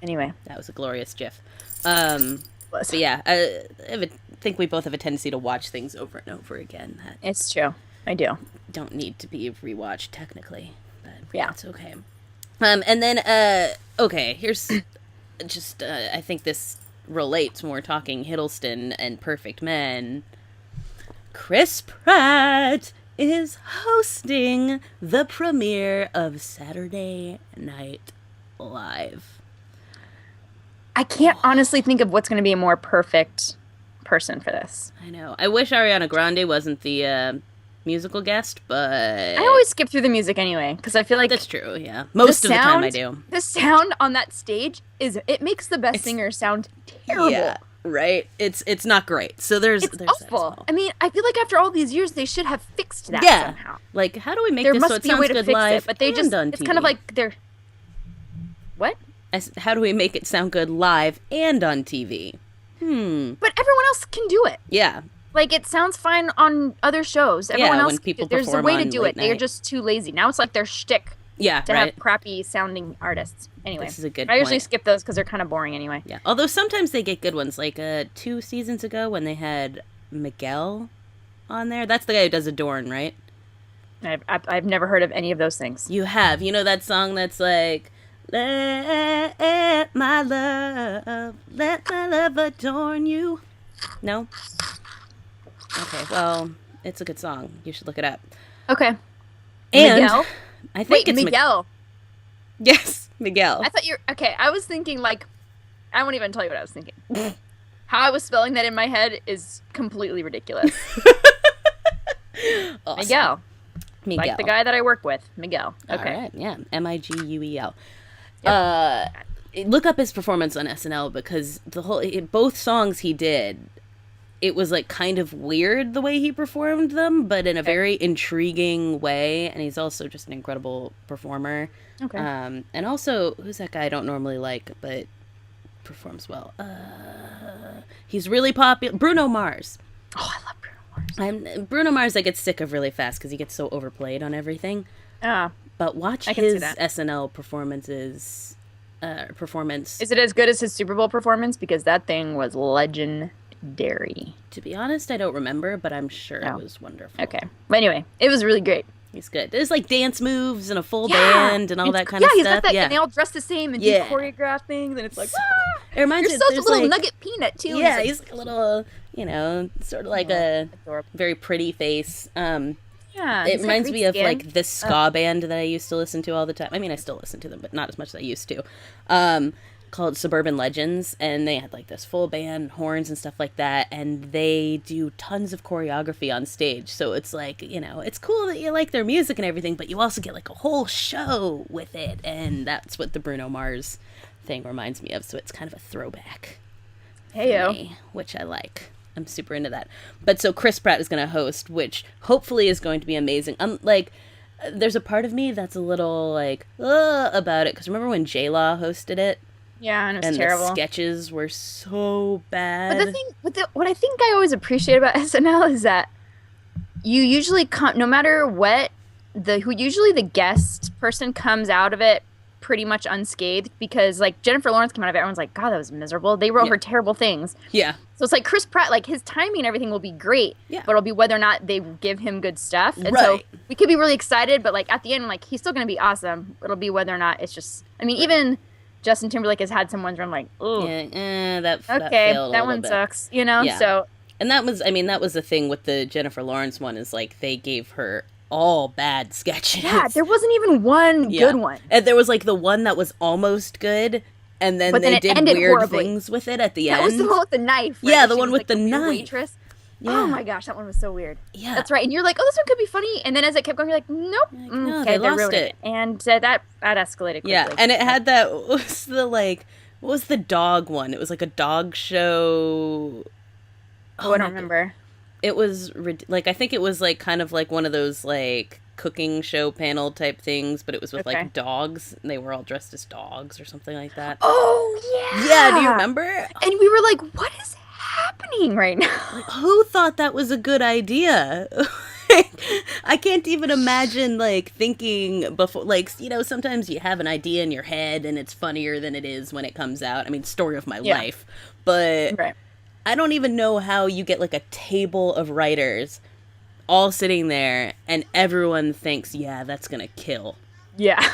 Anyway. That was a glorious GIF. But yeah, I think we both have a tendency to watch things over and over again. It's true. I do. Don't need to be rewatched technically, but yeah, it's okay. And then okay, here's just I think this relates when we're talking Hiddleston and Perfect Men. Chris Pratt is hosting the premiere of Saturday Night Live. I can't honestly think of what's going to be a more perfect person for this. I know. I wish Ariana Grande wasn't the musical guest, but I always skip through the music anyway because I feel like that's true. Yeah, most of the time I do. The sound on that stage makes the best singer sound terrible. Yeah, right. It's not great. So there's awful. That well. I mean, I feel like after all these years, they should have fixed that somehow. Like, how do we make this so it sounds good live? But they just it's kind of like they're what? How do we make it sound good live and on TV? But everyone else can do it. Yeah. Like, it sounds fine on other shows. Everyone else, when people there's a way to do it. Night. They're just too lazy. Now it's like their shtick to have crappy sounding artists. Anyway, this is a good I usually skip those because they're kind of boring anyway. Yeah. Although sometimes they get good ones. Like 2 seasons ago when they had Miguel on there. That's the guy who does Adorn, right? I've never heard of any of those things. You have. You know that song that's like, let my love adorn you? No? Okay, well, it's a good song. You should look it up. Okay. And Miguel? I think it's Miguel. Yes, Miguel. I thought okay, I was thinking like, I won't even tell you what I was thinking. How I was spelling that in my head is completely ridiculous. Awesome. Miguel. Like the guy that I work with, Miguel. Okay. All right, yeah, Miguel. Yep. Look up his performance on SNL because both songs he did, it was like kind of weird the way he performed them, but in a very intriguing way. And he's also just an incredible performer. Okay. And also, who's that guy I don't normally like, but performs well? He's really popular. Bruno Mars. Oh, I love Bruno Mars. Bruno Mars I get sick of really fast because he gets so overplayed on everything. But watch his SNL performance. Is it as good as his Super Bowl performance? Because that thing was legendary. To be honest, I don't remember, but I'm sure it was wonderful. Okay. But anyway, it was really great. He's good. There's like dance moves and a full band and all that kind of stuff. Got that, and they all dress the same and do choreographed things, and it's like, it reminds me of such a little nugget peanut too. Yeah, he's like a little, sort of like a very pretty face. It reminds me of like this ska band that I used to listen to all the time. I mean, I still listen to them, but not as much as I used to. Called Suburban Legends, and they had like this full band, horns and stuff like that, and they do tons of choreography on stage. So it's like, it's cool that you like their music and everything, but you also get like a whole show with it, and that's what the Bruno Mars thing reminds me of. So it's kind of a throwback. Heyo. Which I like. I'm super into that. But so Chris Pratt is going to host, which hopefully is going to be amazing. There's a part of me that's a little like, about it, because remember when J-Law hosted it? Yeah, and it was terrible. The sketches were so bad. But the thing, what I think I always appreciate about SNL is that you usually no matter what, usually the guest person comes out of it pretty much unscathed, because like Jennifer Lawrence came out of it, everyone's like, God, that was miserable. They wrote her terrible things. Yeah. So it's like Chris Pratt, like his timing and everything will be great, but it'll be whether or not they give him good stuff. And so we could be really excited, but like at the end, like he's still going to be awesome. It'll be whether or not it's just, I mean, even Justin Timberlake has had some ones where I'm like, ooh. Yeah, that one bit. Sucks, so. And that was the thing with the Jennifer Lawrence one, is like they gave her all bad sketches. Yeah, there wasn't even one good one. And there was like the one that was almost good, and then they did weird things with it at the end. That was the one with the knife. Right? Yeah, the one with the knife. Waitress. Yeah. Oh my gosh, that one was so weird. Yeah. That's right. And you're like, oh, this one could be funny. And then as it kept going, you're like, nope. No, they lost it. And that escalated quickly. Yeah, and it had that, was the like What was the dog one? It was like a dog show. Oh, I don't remember. It was like, I think it was like kind of like one of those like cooking show panel type things, but it was with like dogs, and they were all dressed as dogs or something like that. Oh yeah. Yeah, do you remember? And we were like, what is happening right now? Like, who thought that was a good idea? I can't even imagine like thinking before, like, you know, sometimes you have an idea in your head and it's funnier than it is when it comes out. I mean, story of my life, but I don't even know how you get like a table of writers all sitting there and everyone thinks, yeah, that's gonna kill. Yeah.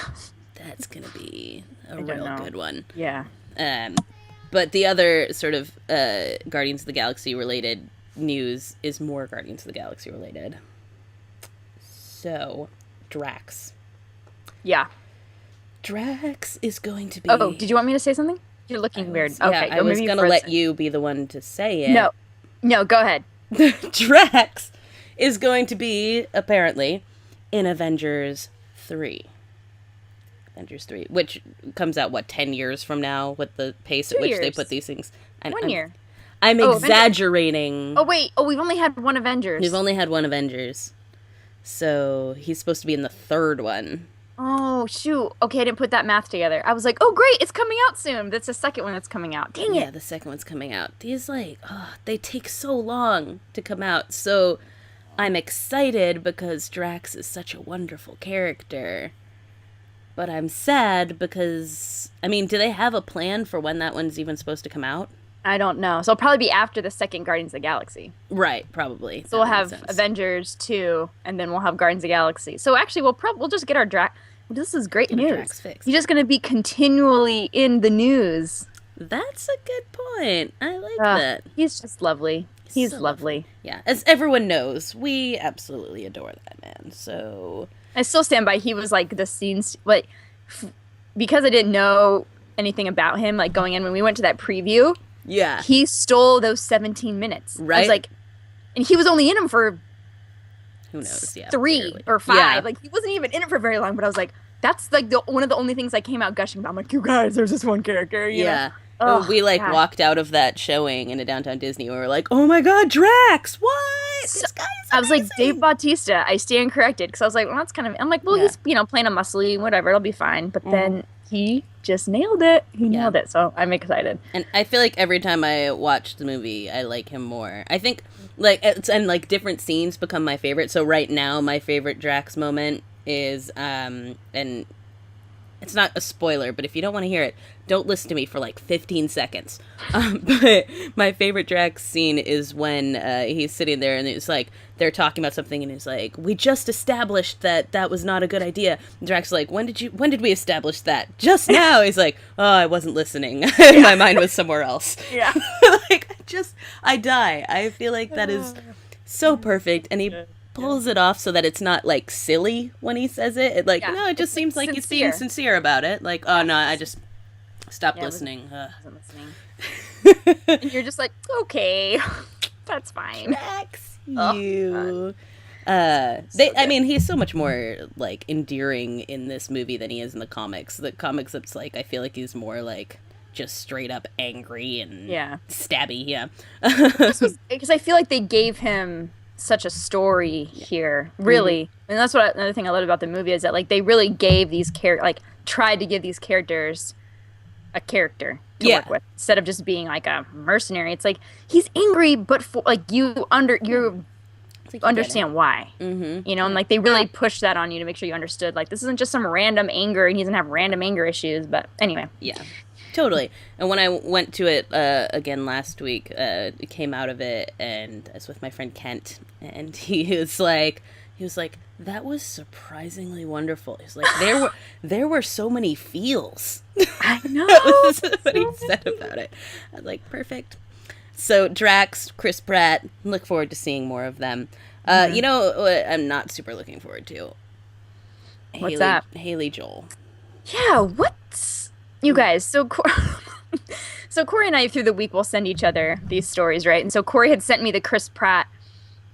That's gonna be a real good one. Yeah. But the other sort of Guardians of the Galaxy related news is more Guardians of the Galaxy related. So, Drax. Yeah. Drax is going to be... Oh, did you want me to say something? You're looking weird. Okay, I was going to let you be the one to say it. No, go ahead. Drax is going to be, apparently, in Avengers 3. Avengers 3, which comes out, 10 years from now, with the pace at which they put these things. 1 year. I'm exaggerating. Oh, wait. Oh, we've only had one Avengers. We've only had one Avengers. So, he's supposed to be in the third one. Oh, shoot. Okay, I didn't put that math together. I was like, oh, great, it's coming out soon. That's the second one that's coming out. Dang it. Yeah, the second one's coming out. These, they take so long to come out. So, I'm excited because Drax is such a wonderful character. But I'm sad because, I mean, do they have a plan for when that one's even supposed to come out? I don't know. So it'll probably be after the second Guardians of the Galaxy. Right, probably. So we'll have Avengers 2, and then we'll have Guardians of the Galaxy. So actually, we'll just get our Drax... This is great news. Drax fixed. He's just going to be continually in the news. That's a good point. I like that. He's just lovely. He's so lovely. Yeah, as everyone knows, we absolutely adore that man, so... I still stand by, he was like the scenes... Like, because I didn't know anything about him, like going in when we went to that preview... Yeah. He stole those 17 minutes. Right. I was like, and he was only in them for who knows, 3 barely. or 5. Yeah. Like, he wasn't even in it for very long, but I was like, that's like one of the only things I came out gushing about. I'm like, you guys, there's this one character, you know? Oh, we walked out of that showing in a downtown Disney and we were like, oh my god, Drax, what? This guy is amazing. I was like, Dave Bautista, I stand corrected. Because I was like, well, that's kind of, I'm like, well, he's, playing a muscly, whatever, it'll be fine. But then he just nailed it. He nailed it. So I'm excited. And I feel like every time I watch the movie, I like him more. I think, different scenes become my favorite. So right now, my favorite Drax moment is, and it's not a spoiler, but if you don't want to hear it, don't listen to me for 15 seconds. But my favorite Drax scene is when he's sitting there and it's like, they're talking about something and he's like, we just established that was not a good idea. And Drax is like, when did we establish that? Just now. He's like, oh, I wasn't listening. My mind was somewhere else. Yeah. I die. I feel like that is so perfect. And he pulls it off so that it's not silly when he says it. No, it just seems like he's being sincere about it. Oh no, I just stopped listening. Wasn't listening. And you're just like, okay, that's fine. Drax, you. I mean, he's so much more endearing in this movie than he is in the comics. The comics, it's I feel like he's more just straight up angry and stabby. Yeah. Because I feel like they gave him such a story here, really. And that's what another thing I love about the movie is that they really gave these tried to give these characters a character to work with instead of just being a mercenary. It's he's angry, but you understand why. Mm-hmm. You know, and they really pushed that on you to make sure you understood this isn't just some random anger and he doesn't have random anger issues. But anyway, totally. And when I went to it again last week, came out of it, and I was with my friend Kent, and he was like, that was surprisingly wonderful. He's like, there were so many feels. I know. That was what he said about it. I was like, perfect. So Drax, Chris Pratt, look forward to seeing more of them. You know what I'm not super looking forward to? What's that? Haley Joel. Yeah, what's... You guys, so Corey and I through the week will send each other these stories, right? And so Corey had sent me the Chris Pratt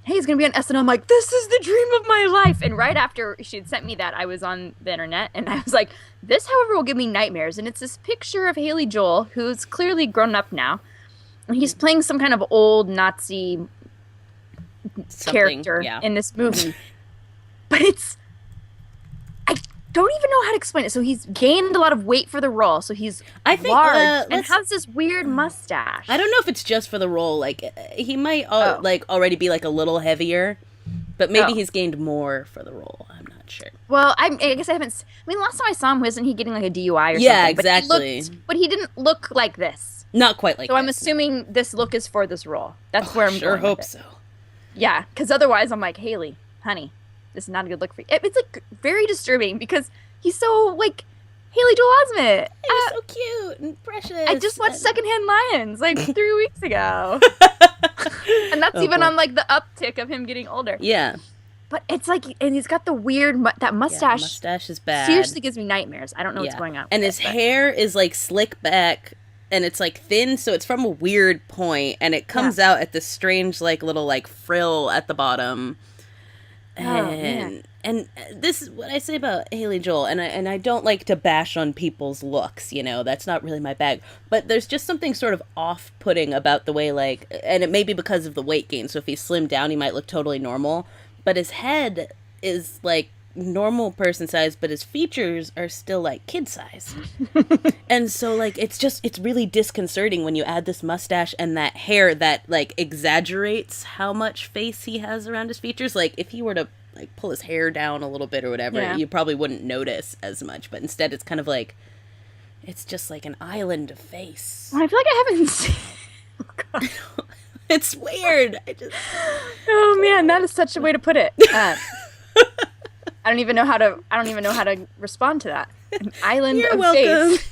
hey, he's going to be on SNL. I'm like, this is the dream of my life. And right after she had sent me that, I was on the internet and I was like, this, however, will give me nightmares. And it's this picture of Haley Joel, who's clearly grown up now. And he's playing some kind of old Nazi character in this movie. But I don't even know how to explain it. So he's gained a lot of weight for the role. So he's large and has this weird mustache. I don't know if it's just for the role. Like, he might already be like a little heavier, but maybe he's gained more for the role. I'm not sure. Well, I guess I haven't. I mean, last time I saw him, wasn't he getting like a DUI or something? Yeah, exactly. But he didn't look like this. Not quite like that. So I'm assuming this look is for this role. That's where I'm going. Sure hope so. Yeah, because otherwise I'm like, Haley, honey, this is not a good look for you. It's like very disturbing because he's so like Haley Joel Osment. He's so cute and precious. I just watched Secondhand Lions like 3 weeks ago. And that's even on like the uptick of him getting older. Yeah. But it's like, and he's got the weird, that mustache. Yeah, mustache is bad. Seriously gives me nightmares. I don't know what's going on. And his hair is like slick back. And it's like thin, so it's from a weird point, and it comes out at this strange like little like frill at the bottom. And this is what I say about Haley Joel, and I don't like to bash on people's looks, you know, that's not really my bag. But there's just something sort of off-putting about the way like, and it may be because of the weight gain. So if he slimmed down, he might look totally normal, but his head is like normal person size, but his features are still like kid size. And so like it's really disconcerting when you add this mustache and that hair that like exaggerates how much face he has around his features. Like if he were to like pull his hair down a little bit or whatever, you probably wouldn't notice as much, but instead it's kind of like it's just like an island of face. Well, I feel like I haven't seen It's weird. Oh man, that is such a way to put it. I don't even know how to respond to that. An island You're of welcome. face.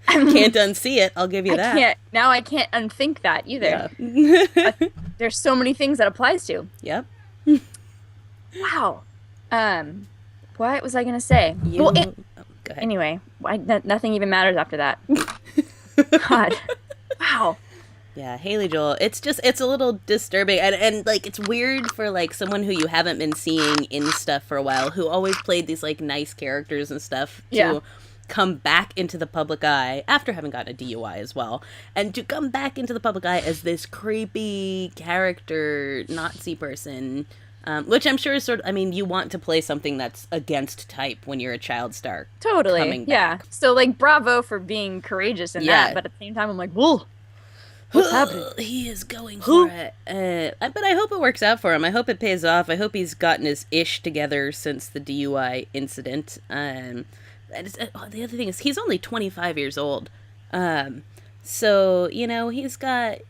Can't unsee it. I'll give you that. I can't unthink that either. Yeah. There's so many things that applies to. Yep. Wow. What was I gonna say? Go ahead. Anyway, nothing even matters after that. God. Wow. Yeah, Haley Joel. It's a little disturbing, and like it's weird for like someone who you haven't been seeing in stuff for a while, who always played these like nice characters and stuff, to come back into the public eye after having gotten a DUI as well, and to come back into the public eye as this creepy character Nazi person, which I'm sure is sort of, I mean, you want to play something that's against type when you're a child star. Totally. Coming back. So like, bravo for being courageous in that, but at the same time, I'm like, whoa. What's happening? He is going for it. But I hope it works out for him. I hope it pays off. I hope he's gotten his ish together since the DUI incident. The other thing is he's only 25 years old. So, you know, he's got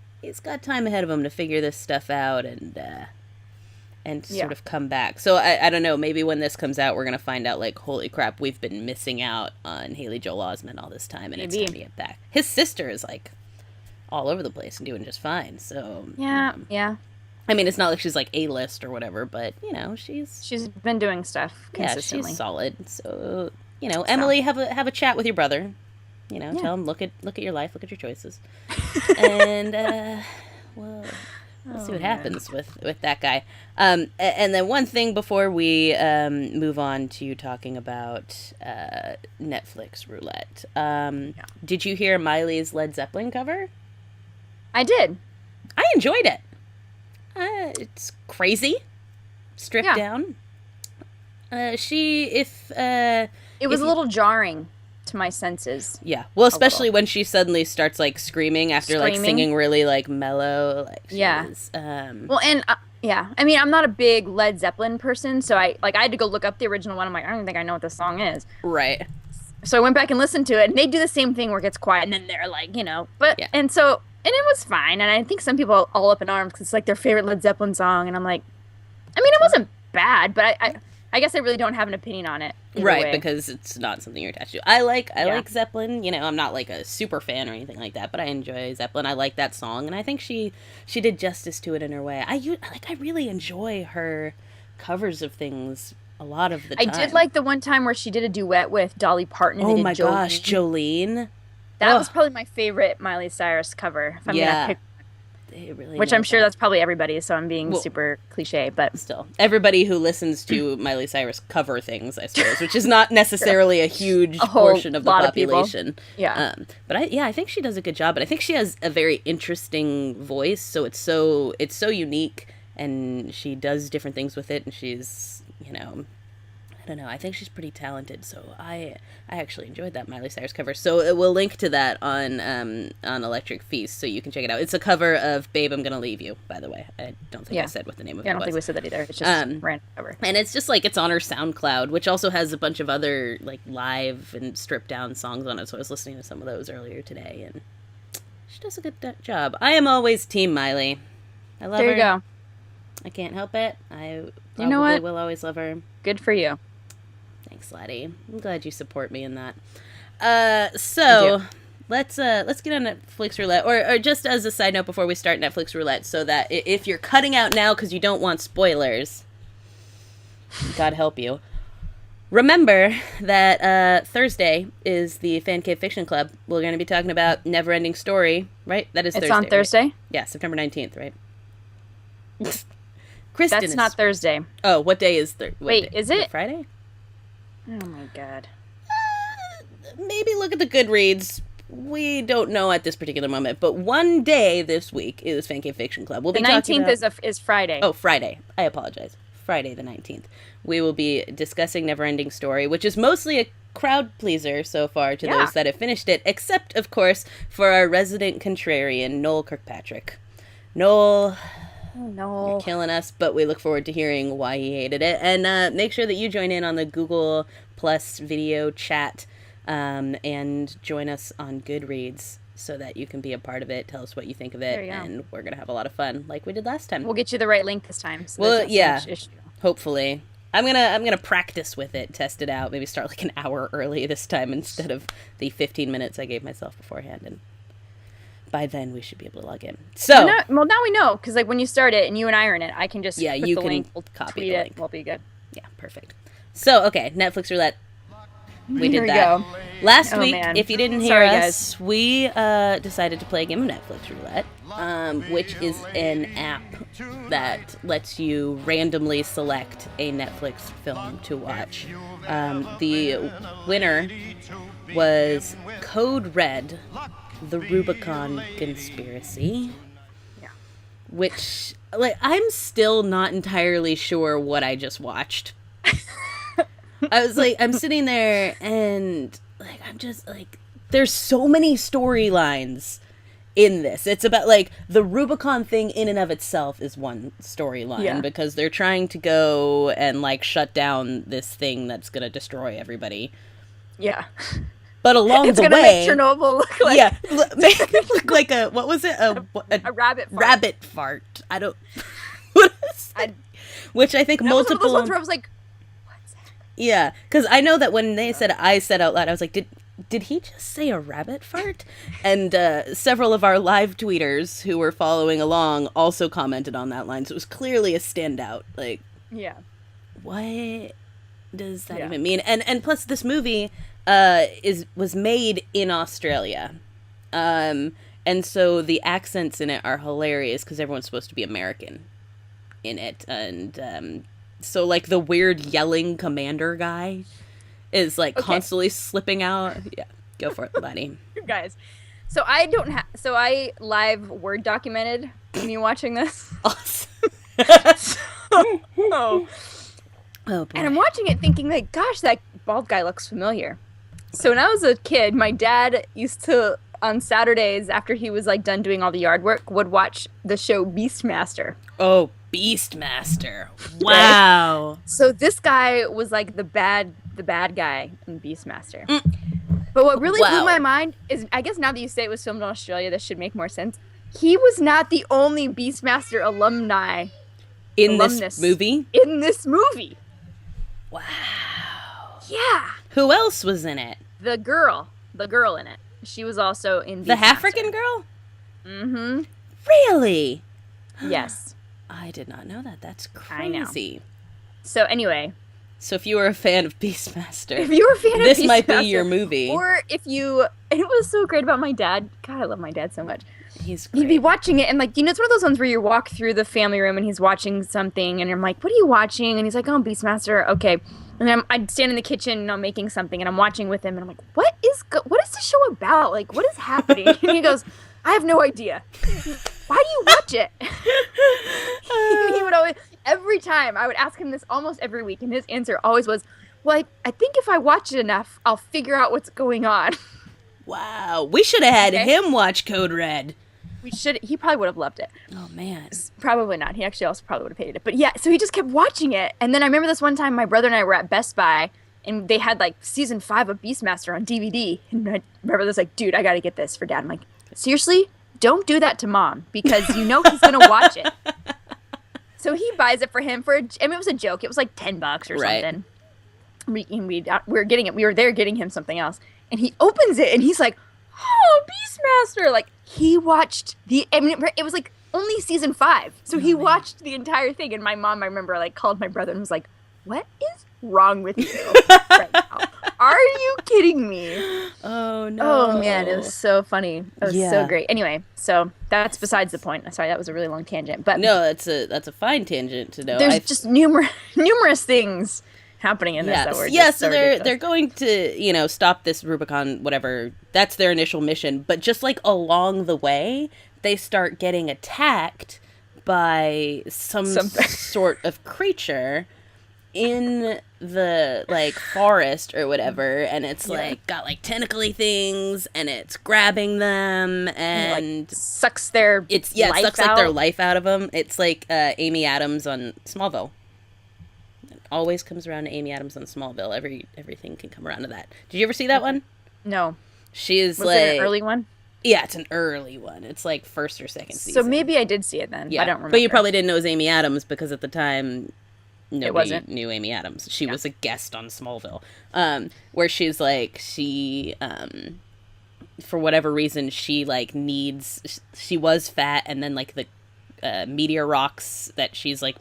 time ahead of him to figure this stuff out and sort of come back. So I don't know, maybe when this comes out, we're going to find out like, holy crap, we've been missing out on Haley Joel Osment all this time, and it's time to get back. His sister is like all over the place and doing just fine. So yeah. I mean, it's not like she's like A-list or whatever, but you know, she's been doing stuff consistently. Yeah, she's solid. So you know, Emily, have a chat with your brother. You know, tell him look at your life, look at your choices, and we'll see what happens with that guy. And then one thing before we move on to talking about Netflix roulette. Did you hear Miley's Led Zeppelin cover? I did. I enjoyed it. It's crazy, stripped down. It was a little jarring to my senses. Yeah, well, especially when she suddenly starts like screaming after like singing really like mellow. Like she is, Well, and I mean, I'm not a big Led Zeppelin person, so I had to go look up the original one. I'm like, I don't think I know what this song is. Right. So I went back and listened to it, and they do the same thing where it gets quiet, and then they're like, you know, and it was fine, and I think some people are all up in arms because it's like their favorite Led Zeppelin song, and I'm like, I mean, it wasn't bad, but I guess I really don't have an opinion on it. Right, because it's not something you're attached to. I like Zeppelin. You know, I'm not like a super fan or anything like that, but I enjoy Zeppelin. I like that song, and I think she did justice to it in her way. I really enjoy her covers of things a lot of the time. I did like the one time where she did a duet with Dolly Parton. And oh my gosh, Jolene. That was probably my favorite Miley Cyrus cover. If I'm gonna pick. They really Which know I'm sure that. that's probably everybody, so I'm being super cliche, but Still, everybody who listens to Miley Cyrus cover things, I suppose, which is not necessarily a huge portion of the population. Yeah. But I think she does a good job, and I think she has a very interesting voice. So it's so unique, and she does different things with it, and she's, I don't know. I think she's pretty talented, so I actually enjoyed that Miley Cyrus cover. So we'll link to that on Electric Feast, so you can check it out. It's a cover of "Babe, I'm Gonna Leave You." By the way, I don't think I said what the name of it was. I don't think we said that either. It's just random cover, and it's just like it's on her SoundCloud, which also has a bunch of other like live and stripped down songs on it. So I was listening to some of those earlier today, and she does a good job. I am always Team Miley. I love her. There you go. I can't help it. I You know what? will always love her. Good for you. Thanks, Laddie. I'm glad you support me in that. So let's get on Netflix Roulette, or just as a side note before we start Netflix Roulette, so that if you're cutting out now because you don't want spoilers, God help you. Remember that Thursday is the Fancave Fiction Club. We're going to be talking about Neverending Story, right? That is Thursday. It's on Thursday? Right? Yeah, September 19th, right? Kristen That's not Thursday. Oh, what day is Thursday? Wait, is it? Friday? Oh my god. Maybe look at the Goodreads. We don't know at this particular moment, but one day this week is Fancave Fiction Club. We'll be the 19th is Friday. Oh, Friday. I apologize. Friday the 19th. We will be discussing Neverending Story, which is mostly a crowd pleaser so far to those that have finished it, except, of course, for our resident contrarian, Noel Kirkpatrick. Noel... Oh, no. You're killing us, but we look forward to hearing why he hated it. And make sure that you join in on the Google Plus video chat and join us on Goodreads so that you can be a part of it. Tell us what you think of it, and we're going to have a lot of fun like we did last time. We'll get you the right link this time. So well, yeah, hopefully. I'm gonna practice with it, test it out, maybe start like an hour early this time instead of the 15 minutes I gave myself beforehand, and by then we should be able to log in. So well, now we know, because like when you start it and you and I are in it, I can just put you the can link, copy tweet the it. link. We'll be good. Yeah, perfect. So okay, Netflix Roulette. We did that go. last week. Man. If you didn't hear us, we decided to play a game of Netflix Roulette, which is an app that lets you randomly select a Netflix film to watch. The winner was Code Red, The Rubicon Conspiracy. Yeah. Which, like, I'm still not entirely sure what I just watched. I was like, I'm sitting there and, like, I'm just, like, there's so many storylines in this. It's about, like, the Rubicon thing in and of itself is one storyline because they're trying to go and, like, shut down this thing that's going to destroy everybody. Yeah. But along it's the gonna way... make Chernobyl look like... Yeah, make it look like a... What was it? A rabbit fart. Rabbit fart. I don't... What is it? Which I think multiple... That was one of those ones where I was like, what's that? Yeah, because I know that when they said I said out loud, I was like, did he just say a rabbit fart? And several of our live tweeters who were following along also commented on that line, so it was clearly a standout. Like, yeah, what does that even mean? And plus, this movie was made in Australia, and so the accents in it are hilarious because everyone's supposed to be American in it, and so like the weird yelling commander guy is like constantly slipping out. Yeah, go for it, buddy. You guys. So I live Word documented me watching this. Awesome. Oh boy. And I'm watching it thinking like, gosh, that bald guy looks familiar. So when I was a kid, my dad used to, on Saturdays after he was like done doing all the yard work, would watch the show Beastmaster. Oh, Beastmaster. Wow. Right? So this guy was like the bad guy in Beastmaster. But what really blew my mind is, I guess now that you say it was filmed in Australia, this should make more sense. He was not the only Beastmaster alumni this movie? In this movie. Wow. Yeah. Who else was in it? The girl in it. She was also in Beastmaster. The African girl? Mm-hmm. Really? Yes. I did not know that. That's crazy. I know. So anyway. So if you were a fan of Beastmaster, this might be your movie. Or if you, and it was so great about my dad. God, I love my dad so much. He's great. He'd be watching it, and like, it's one of those ones where you walk through the family room and he's watching something, and I'm like, what are you watching? And he's like, oh, Beastmaster. Okay. And then I'd stand in the kitchen, making something, and I'm watching with him, and I'm like, what is this show about? Like, what is happening? And he goes, I have no idea. Why do you watch it? He would always, every time, I would ask him this almost every week, and his answer always was, well, I think if I watch it enough, I'll figure out what's going on. Wow. We should have had him watch Code Red. He probably would have loved it. Oh, man. Probably not. He actually also probably would have hated it. But yeah, so he just kept watching it. And then I remember this one time my brother and I were at Best Buy, and they had like season 5 of Beastmaster on DVD. And I remember this like, dude, I got to get this for Dad. I'm like, seriously? Don't do that to Mom, because he's going to watch it. So he buys it for him it was a joke. It was like $10 or something. We were there getting him something else. And he opens it and he's like, oh, Beastmaster. Like, he watched it was like only season 5. So he watched the entire thing. And my mom, I remember, like, called my brother and was like, what is wrong with you right now? Are you kidding me? Oh, no. Oh, man. It was so funny. It was so great. Anyway, so that's besides the point. Sorry, that was a really long tangent. But no, that's a fine tangent to know. There's just numerous things happening in this that were so they're going to stop this Rubicon, whatever. That's their initial mission, but just like along the way they start getting attacked by some sort of creature in the like forest or whatever, and it's like got like tentacly things, and it's grabbing them and like, sucks their life like their life out of them. It's like Amy Adams on Smallville. Always comes around to Amy Adams on Smallville. Everything can come around to that. Did you ever see that one? No. Was it an early one? Yeah, it's an early one. It's like first or second season. So maybe I did see it then. Yeah. I don't remember. But you probably didn't know it was Amy Adams because at the time nobody knew Amy Adams. She was a guest on Smallville, where she's like for whatever reason she was fat, and then like the meteor rocks that she's like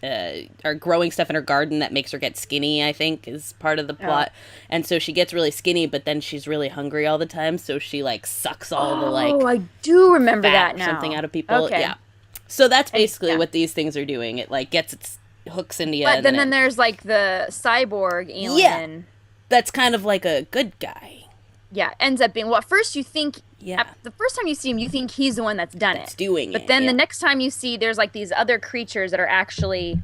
are growing stuff in her garden that makes her get skinny, I think, is part of the plot. And so she gets really skinny, but then she's really hungry all the time, so she like sucks all the like I do remember that now. Something out of people. Okay. Yeah. So that's basically what these things are doing. It like gets its hooks into you. But then there's like the cyborg alien. Yeah. That's kind of like a good guy. Yeah, ends up being at first you think the first time you see him, you think he's the one that's done it. But then the next time you see, there's like these other creatures that are actually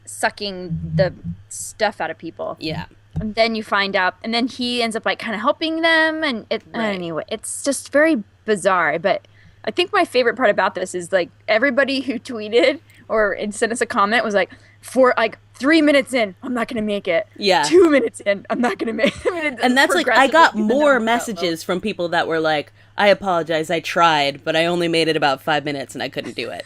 sucking the stuff out of people. Yeah. And then you find out, and then he ends up like kind of helping them, and anyway, it's just very bizarre. But I think my favorite part about this is like everybody who tweeted or sent us a comment was like, for like 3 minutes in, I'm not gonna make it. Yeah. 2 minutes in, I'm not gonna make it. And that's like, I got more messages from people that were like, I apologize, I tried, but I only made it about 5 minutes and I couldn't do it.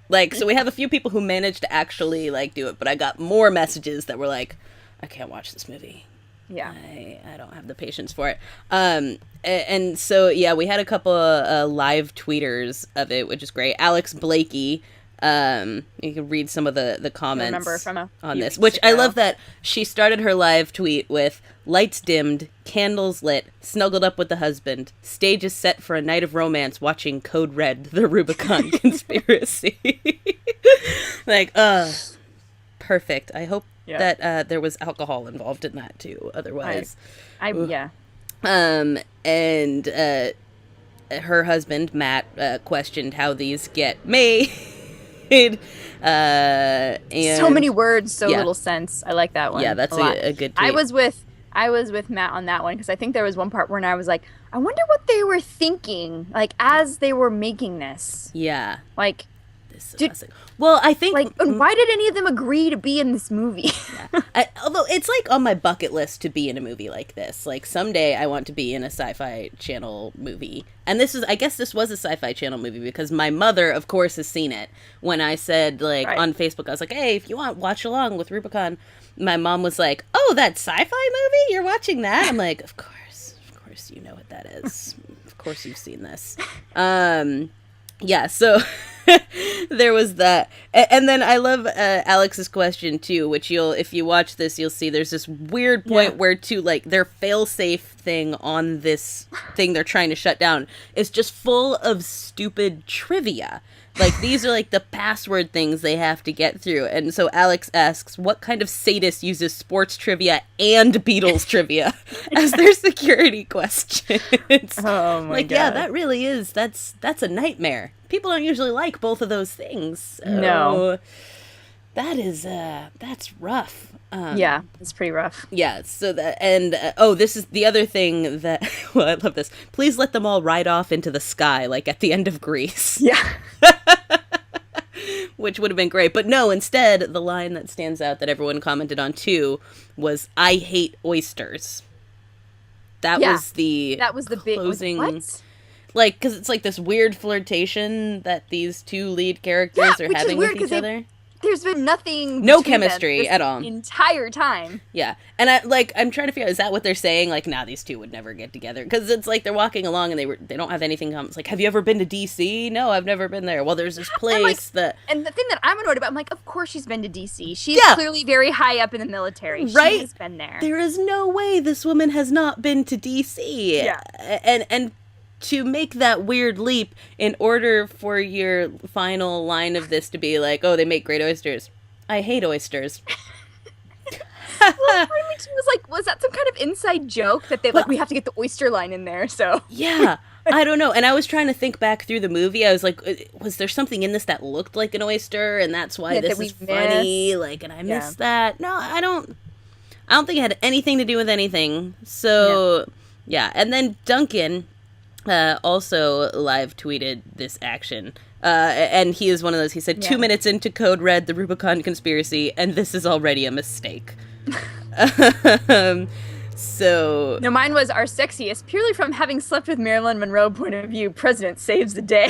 Like, so we have a few people who managed to actually like do it, but I got more messages that were like, I can't watch this movie. Yeah. I don't have the patience for it. And so, yeah, we had a couple of live tweeters of it, which is great. Alex Blakey, you can read some of the comments on this, which I love that she started her live tweet with lights dimmed, candles lit, snuggled up with the husband, stage is set for a night of romance watching Code Red, the Rubicon Conspiracy. Like, perfect. I hope that there was alcohol involved in that too. Otherwise, and her husband Matt questioned how these get made. And so many words, so little sense. I like that one. Yeah, that's a good tweet. I was with Matt on that one because I think there was one part where I was like, I wonder what they were thinking, like as they were making this. Yeah, like. Well, I think like, why did any of them agree to be in this movie? Although it's like on my bucket list to be in a movie like this. Like someday I want to be in a Sci-Fi Channel movie. And I guess this was a Sci-Fi Channel movie because my mother, of course, has seen it. When I said on Facebook, I was like, hey, if you want, watch along with Rubicon. My mom was like, oh, that sci-fi movie? You're watching that? I'm like, of course you know what that is. Of course you've seen this. Yeah, so there was that. And then I love Alex's question, too, which if you watch this, you'll see there's this weird point where, too, like, their fail-safe thing on this thing they're trying to shut down is just full of stupid trivia. Like, these are, like, the password things they have to get through. And so Alex asks, what kind of sadist uses sports trivia and Beatles trivia as their security questions? Oh, my God. Yeah, that really is. That's a nightmare. People don't usually like both of those things. So no. That's rough. Yeah, it's pretty rough. Yeah, so that, and, this is the other thing that, well, I love this. Please let them all ride off into the sky, like at the end of Grease. Yeah. Which would have been great. But no, instead, the line that stands out that everyone commented on, too, was, I hate oysters. That was the closing... Big... What? Like, because it's like this weird flirtation that these two lead characters are having with each other. There's been nothing... No chemistry at all. Entire time. Yeah. And I'm trying to figure out, is that what they're saying? Like, nah, these two would never get together. Because it's like they're walking along and they don't have anything common. It's like, have you ever been to D.C.? No, I've never been there. Well, there's this place that... And the thing that I'm annoyed about, I'm like, of course she's been to D.C. She's clearly very high up in the military. Right? She's been there. There is no way this woman has not been to D.C. Yeah. And to make that weird leap in order for your final line of this to be like, oh, they make great oysters. I hate oysters. Well, part of me too was like, was that some kind of inside joke that we have to get the oyster line in there? So yeah, I don't know. And I was trying to think back through the movie. I was like, was there something in this that looked like an oyster, and that's why this is funny? Like, and I missed that. No, I don't think it had anything to do with anything. So yeah. And then Duncan also live tweeted this action. And he is one of those, he said, 2 minutes into Code Red, the Rubicon conspiracy, and this is already a mistake. So... No, mine was our sexiest, purely from having slept with Marilyn Monroe point of view, President saves the day.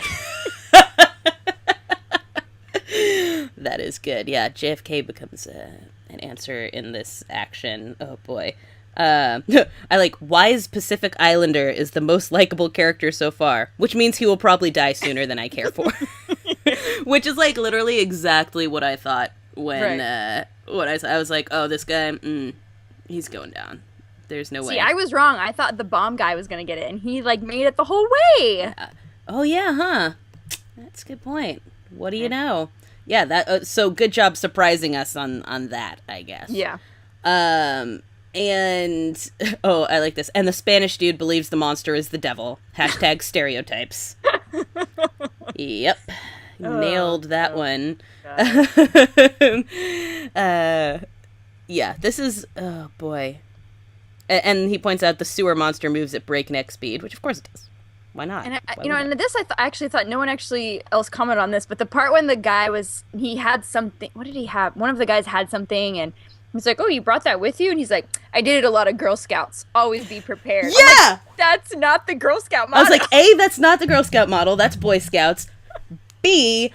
That is good. Yeah, JFK becomes an answer in this action. Oh, boy. I like, wise Pacific Islander is the most likable character so far, which means he will probably die sooner than I care for. Which is, like, literally exactly what I thought when I was like, oh, this guy, he's going down. There's no way. See, I was wrong. I thought the bomb guy was going to get it, and he, like, made it the whole way. Yeah. Oh, yeah, huh? That's a good point. What do you know? Yeah, that. So good job surprising us on that, I guess. Yeah. And, I like this. And the Spanish dude believes the monster is the devil. # stereotypes. Yep. Nailed that one. Yeah, this is, oh boy. And he points out the sewer monster moves at breakneck speed, which of course it does. Why not? And and this I actually thought no one else commented on this, but the part when the guy he had something. What did he have? One of the guys had something, and he's like, "Oh, you brought that with you?" And he's like, "I did it a lot of Girl Scouts. Always be prepared." Yeah, like, that's not the Girl Scout model. I was like, A, that's not the Girl Scout model. That's Boy Scouts. B,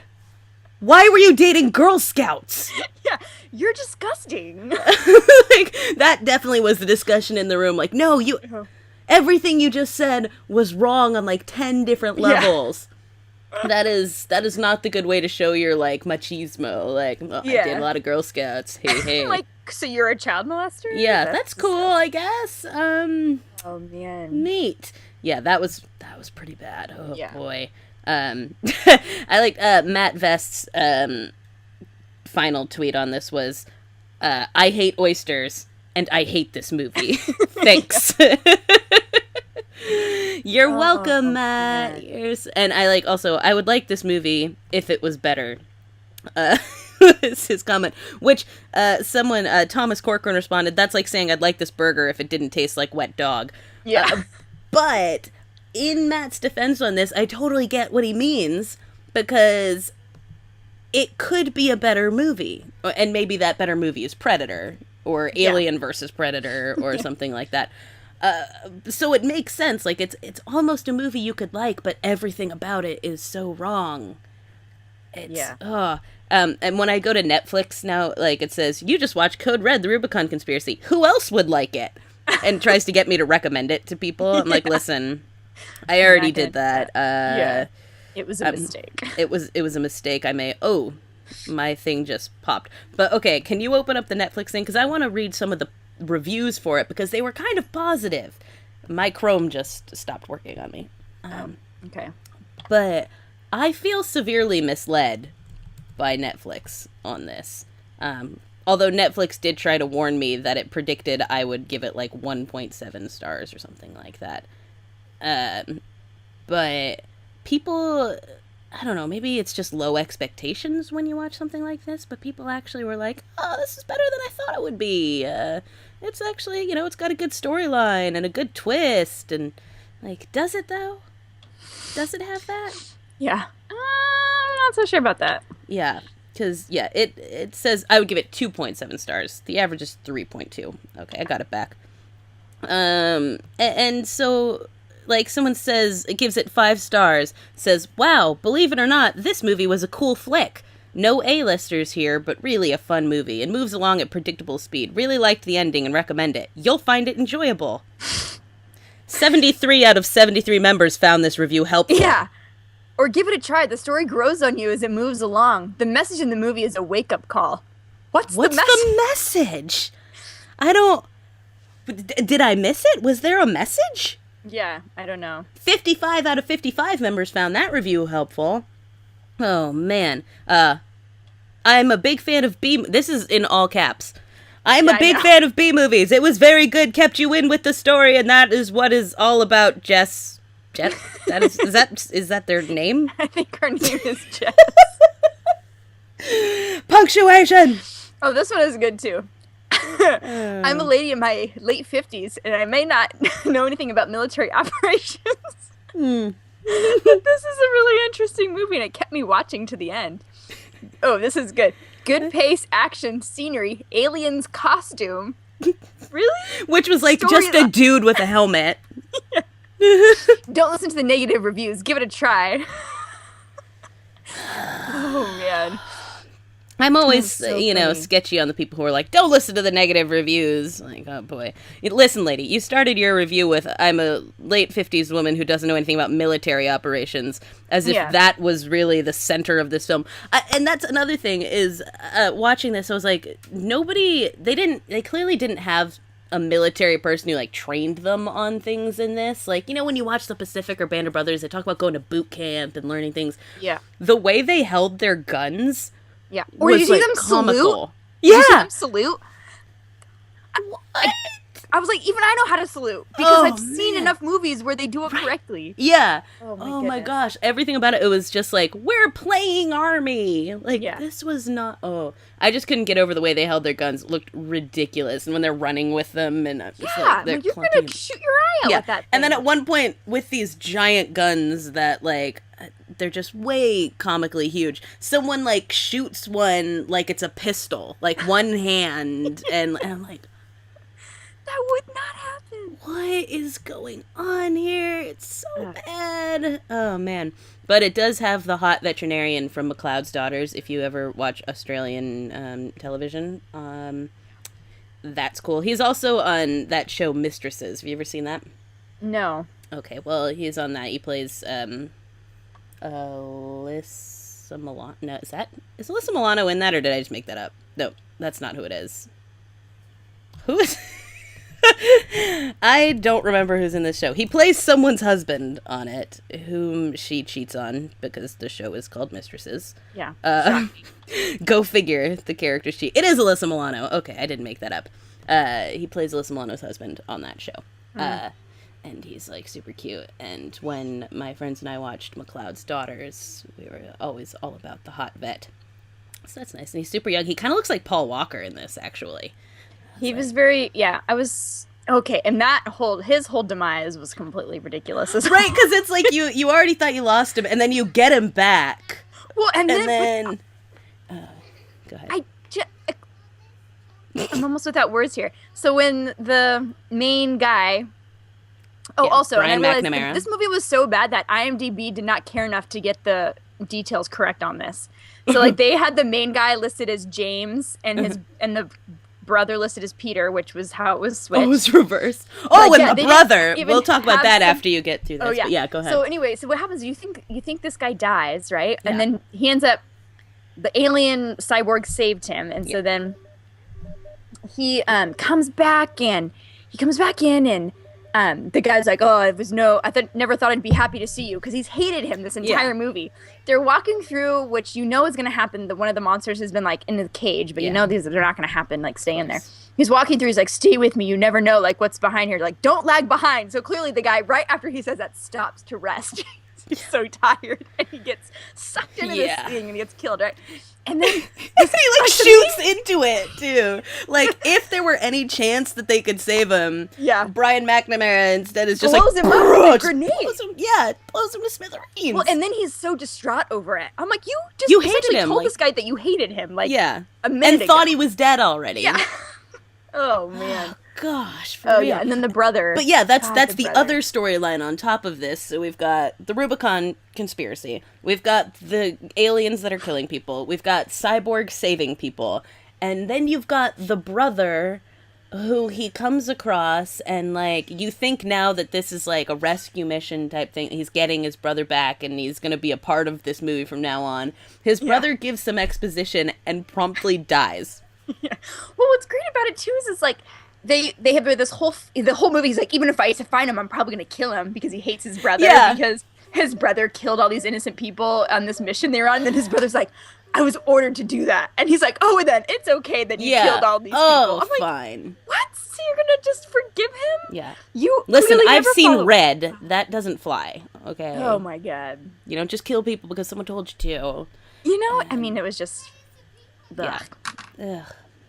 why were you dating Girl Scouts? Yeah, you're disgusting. Like, that definitely was the discussion in the room. Like, no, everything you just said was wrong on like 10 different levels. Yeah. That is not the good way to show your, like, machismo. Like, I did a lot of Girl Scouts. Hey. Like, so you're a child molester? Yeah, that's cool, I guess. Oh, man. Neat. Yeah, that was pretty bad. Oh, boy. I like Matt Vest's final tweet on this was, I hate oysters, and I hate this movie. Thanks. You're welcome, Matt. And I would like this movie if it was better. Is his comment, which someone, Thomas Corcoran, responded, that's like saying I'd like this burger if it didn't taste like wet dog. Yeah. But in Matt's defense on this, I totally get what he means, because it could be a better movie. And maybe that better movie is Predator, or Alien versus Predator, or something like that. So it makes sense. Like, it's almost a movie you could like, but everything about it is so wrong. And when I go to Netflix now, like, it says, you just watched Code Red, the Rubicon Conspiracy. Who else would like it? And tries to get me to recommend it to people. I'm like, listen, I already did that. It was a mistake. It was a mistake. My thing just popped. But okay, can you open up the Netflix thing? Because I want to read some of the reviews for it because they were kind of positive. My Chrome just stopped working on me. Okay. But I feel severely misled by Netflix on this. Although Netflix did try to warn me that it predicted I would give it like 1.7 stars or something like that. But people, I don't know, maybe it's just low expectations when you watch something like this, but people actually were like, oh, this is better than I thought it would be. It's actually, it's got a good storyline and a good twist. And, like, does it, though? Does it have that? Yeah. I'm not so sure about that. Yeah, because, it says I would give it 2.7 stars. The average is 3.2. Okay, I got it back. And so, like, someone says, it gives it 5 stars, says, wow, believe it or not, this movie was a cool flick. No A-listers here, but really a fun movie, and moves along at predictable speed. Really liked the ending and recommend it. You'll find it enjoyable. 73 out of 73 members found this review helpful. Yeah. Or give it a try. The story grows on you as it moves along. The message in the movie is a wake-up call. What's the message? I don't... Did I miss it? Was there a message? Yeah, I don't know. 55 out of 55 members found that review helpful. Oh, man. I'm a big fan of B... This is in all caps. I'm a big fan of B movies. It was very good, kept you in with the story, and that is what is all about, Jess. Jess? Is that their name? I think her name is Jess. Punctuation! Oh, this one is good, too. I'm a lady in my late 50s, and I may not know anything about military operations. But this is a really interesting movie, and it kept me watching to the end. Oh, this is good. Good pace, action, scenery, aliens costume. Really? Which was like just a dude with a helmet. Yeah. Don't listen to the negative reviews. Give it a try. Oh, man. I'm always, sketchy on the people who are like, don't listen to the negative reviews. Like, oh, boy. Listen, lady, you started your review with, I'm a late 50s woman who doesn't know anything about military operations, as if that was really the center of this film. And that's another thing is, watching this, I was like, they clearly didn't have a military person who, like, trained them on things in this. Like, when you watch The Pacific or Band of Brothers, they talk about going to boot camp and learning things. Yeah. The way they held their guns... Yeah. Or you see them comical. salute? Yeah. You see them salute? I was like, even I know how to salute. Because I've seen enough movies where they do it correctly. Yeah. Oh my gosh. Everything about it, it was just like, we're playing army. Like, this was not... I just couldn't get over the way they held their guns. It looked ridiculous. And when they're running with them, and I'm just like you're going to shoot your eye out with that thing. And then at one point, with these giant guns that, like... They're just way comically huge. Someone, like, shoots one like it's a pistol. Like, one hand. And I'm like... That would not happen. What is going on here? It's so bad. Oh, man. But it does have the hot veterinarian from McLeod's Daughters, if you ever watch Australian television. That's cool. He's also on that show Mistresses. Have you ever seen that? No. Okay, well, he's on that. He plays... Alyssa Milano. No, is Alyssa Milano in that, or did I just make that up? No, that's not who it is. Who is... I don't remember who's in this show. He plays someone's husband on it, whom she cheats on, because the show is called Mistresses. Yeah. Go figure, the character cheat. It is Alyssa Milano. Okay, I didn't make that up. He plays Alyssa Milano's husband on that show. And he's, like, super cute. And when my friends and I watched McLeod's Daughters, we were always all about the hot vet. So that's nice. And he's super young. He kind of looks like Paul Walker in this, actually. He was very, okay, and his whole demise was completely ridiculous as well. Right, because it's like you already thought you lost him, and then you get him back. Well, and then go ahead. I'm almost without words here. So when the main guy... also, Brian and I realized McNamara. This movie was so bad that IMDb did not care enough to get the details correct on this. So, like, they had the main guy listed as James, and the brother listed as Peter, which was how it was switched. Oh, it was reversed. Oh, But, and the brother. We'll talk about that some... after you get through this. Oh, yeah. But yeah, go ahead. So anyway, so what happens, you think this guy dies, right? Yeah. And then he ends up, the alien cyborg saved him. And so then he comes back in and the guy's like, oh, never thought I'd be happy to see you, because he's hated him this entire movie. They're walking through, which you know is going to happen. One of the monsters has been like in the cage, but you know they're not going to happen. Like, stay in there. He's walking through. He's like, stay with me. You never know like what's behind here. Like, don't lag behind. So clearly the guy, right after he says that, stops to rest. He's so tired, and he gets sucked into this thing and he gets killed, right? And then he like shoots into it too. Like, if there were any chance that they could save him, Brian McNamara instead is just blows him up with a grenade. Blows him to smithereens. Well, and then he's so distraught over it. I'm like, you hated him. Told this guy that you hated him, like a minute and ago. thought he was dead already. Yeah. Oh man. Gosh. For real. Yeah, and then the brother. But yeah, that's the other storyline on top of this. So we've got the Rubicon conspiracy. We've got the aliens that are killing people. We've got Cyborg saving people. And then you've got the brother who he comes across, and like, you think now that this is like a rescue mission type thing. He's getting his brother back and he's going to be a part of this movie from now on. His brother gives some exposition and promptly dies. Yeah. Well, what's great about it too is it's like they have this the whole movie. He's like, even if I find him, I'm probably gonna kill him because he hates his brother because his brother killed all these innocent people on this mission they were on. And then his brother's like, I was ordered to do that, and he's like, oh, and then it's okay that you killed all these people. I'm like, fine. What? So you're gonna just forgive him? Yeah. You listen. really I've seen Red. That doesn't fly. Okay. Oh my god. You don't just kill people because someone told you to. You know, I mean, it was just. Ugh.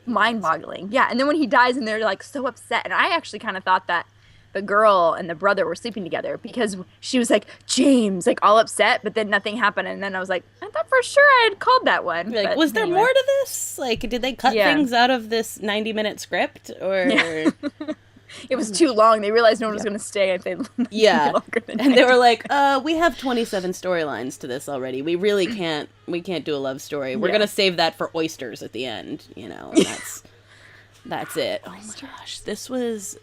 Mind-boggling. Yeah, and then when he dies and they're like so upset, and I actually kind of thought that the girl and the brother were sleeping together because she was like, James, like all upset, but then nothing happened. And then I was like, I thought for sure I had called that one. Like, was there more to this? Like, did they cut things out of this 90-minute script? Or it was too long. They realized no one was going to stay if they longer than and they were like, we have 27 storylines to this already. We really can't do a love story. We're going to save that for oysters at the end, you know. And that's it. Oh my gosh. This was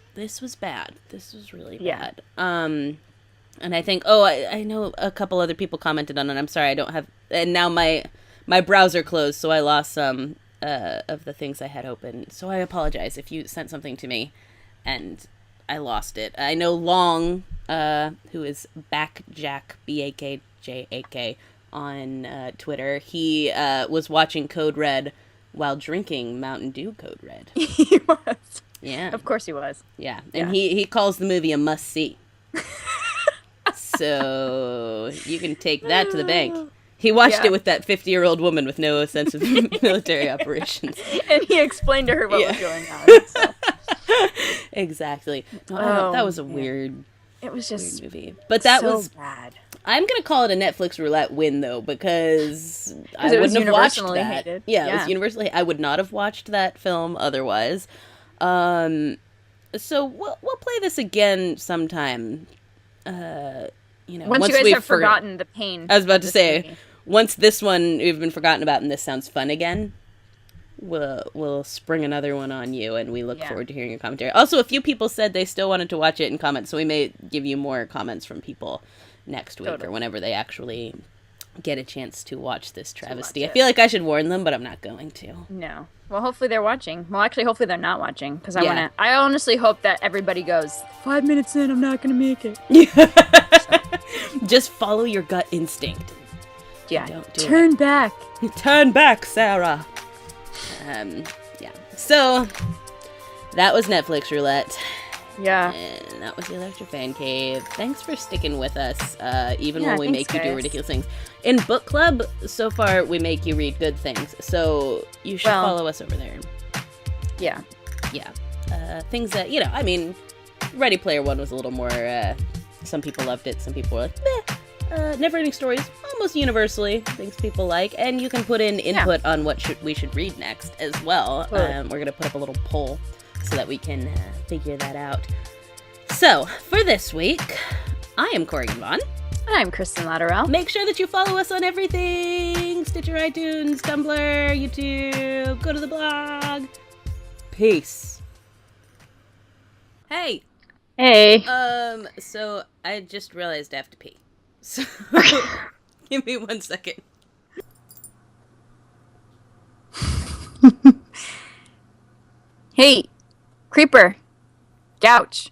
bad. This was really bad. And I think I know a couple other people commented on it. I'm sorry, I don't have, and now my browser closed, so I lost some of the things I had open. So I apologize if you sent something to me and I lost it. I know Long, who is Backjack, BAKJAK, on Twitter. He was watching Code Red while drinking Mountain Dew Code Red. He was. Yeah. Of course he was. Yeah. And he calls the movie a must-see. So you can take that to the bank. He watched it with that 50-year-old woman with no sense of military operations. And he explained to her what was going on. So. Exactly. No, that was a weird. It was just weird movie, but that was bad. I'm gonna call it a Netflix roulette win though, because I wouldn't have watched that. Hated. Yeah, it was universally. I would not have watched that film otherwise. So we'll play this again sometime. Once you guys have forgotten the pain. I was about to say, movie. Once this one we've been forgotten about and this sounds fun again, we'll spring another one on you, and we look forward to hearing your commentary. Also, a few people said they still wanted to watch it in comments, so we may give you more comments from people next week or whenever they actually get a chance to watch this travesty. I feel like I should warn them, but I'm not going to. No. Well, hopefully they're watching. Well, actually, hopefully they're not watching, because I honestly hope that everybody goes, 5 minutes in, I'm not going to make it. Just follow your gut instinct. Yeah. Don't Turn back. Turn back, Sarah. So that was Netflix roulette. Yeah. And that was the Electric Fan Cave. Thanks for sticking with us, even when we make you do ridiculous things. In book club, so far, we make you read good things. So you should follow us over there. Yeah. Yeah. Things that, I mean, Ready Player One was a little more, some people loved it, some people were like, meh. Never-ending Stories, almost universally, things people like, and you can put in input on what we should read next as well. We're going to put up a little poll so that we can figure that out. So, for this week, I am Corrigan Vaughn. And I'm Kristen Latterell. Make sure that you follow us on everything. Stitcher, iTunes, Tumblr, YouTube. Go to the blog. Peace. Hey. Hey. So I just realized I have to pee. So give me 1 second. Hey, creeper. Gouch.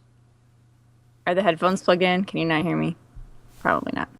Are the headphones plugged in? Can you not hear me? Probably not.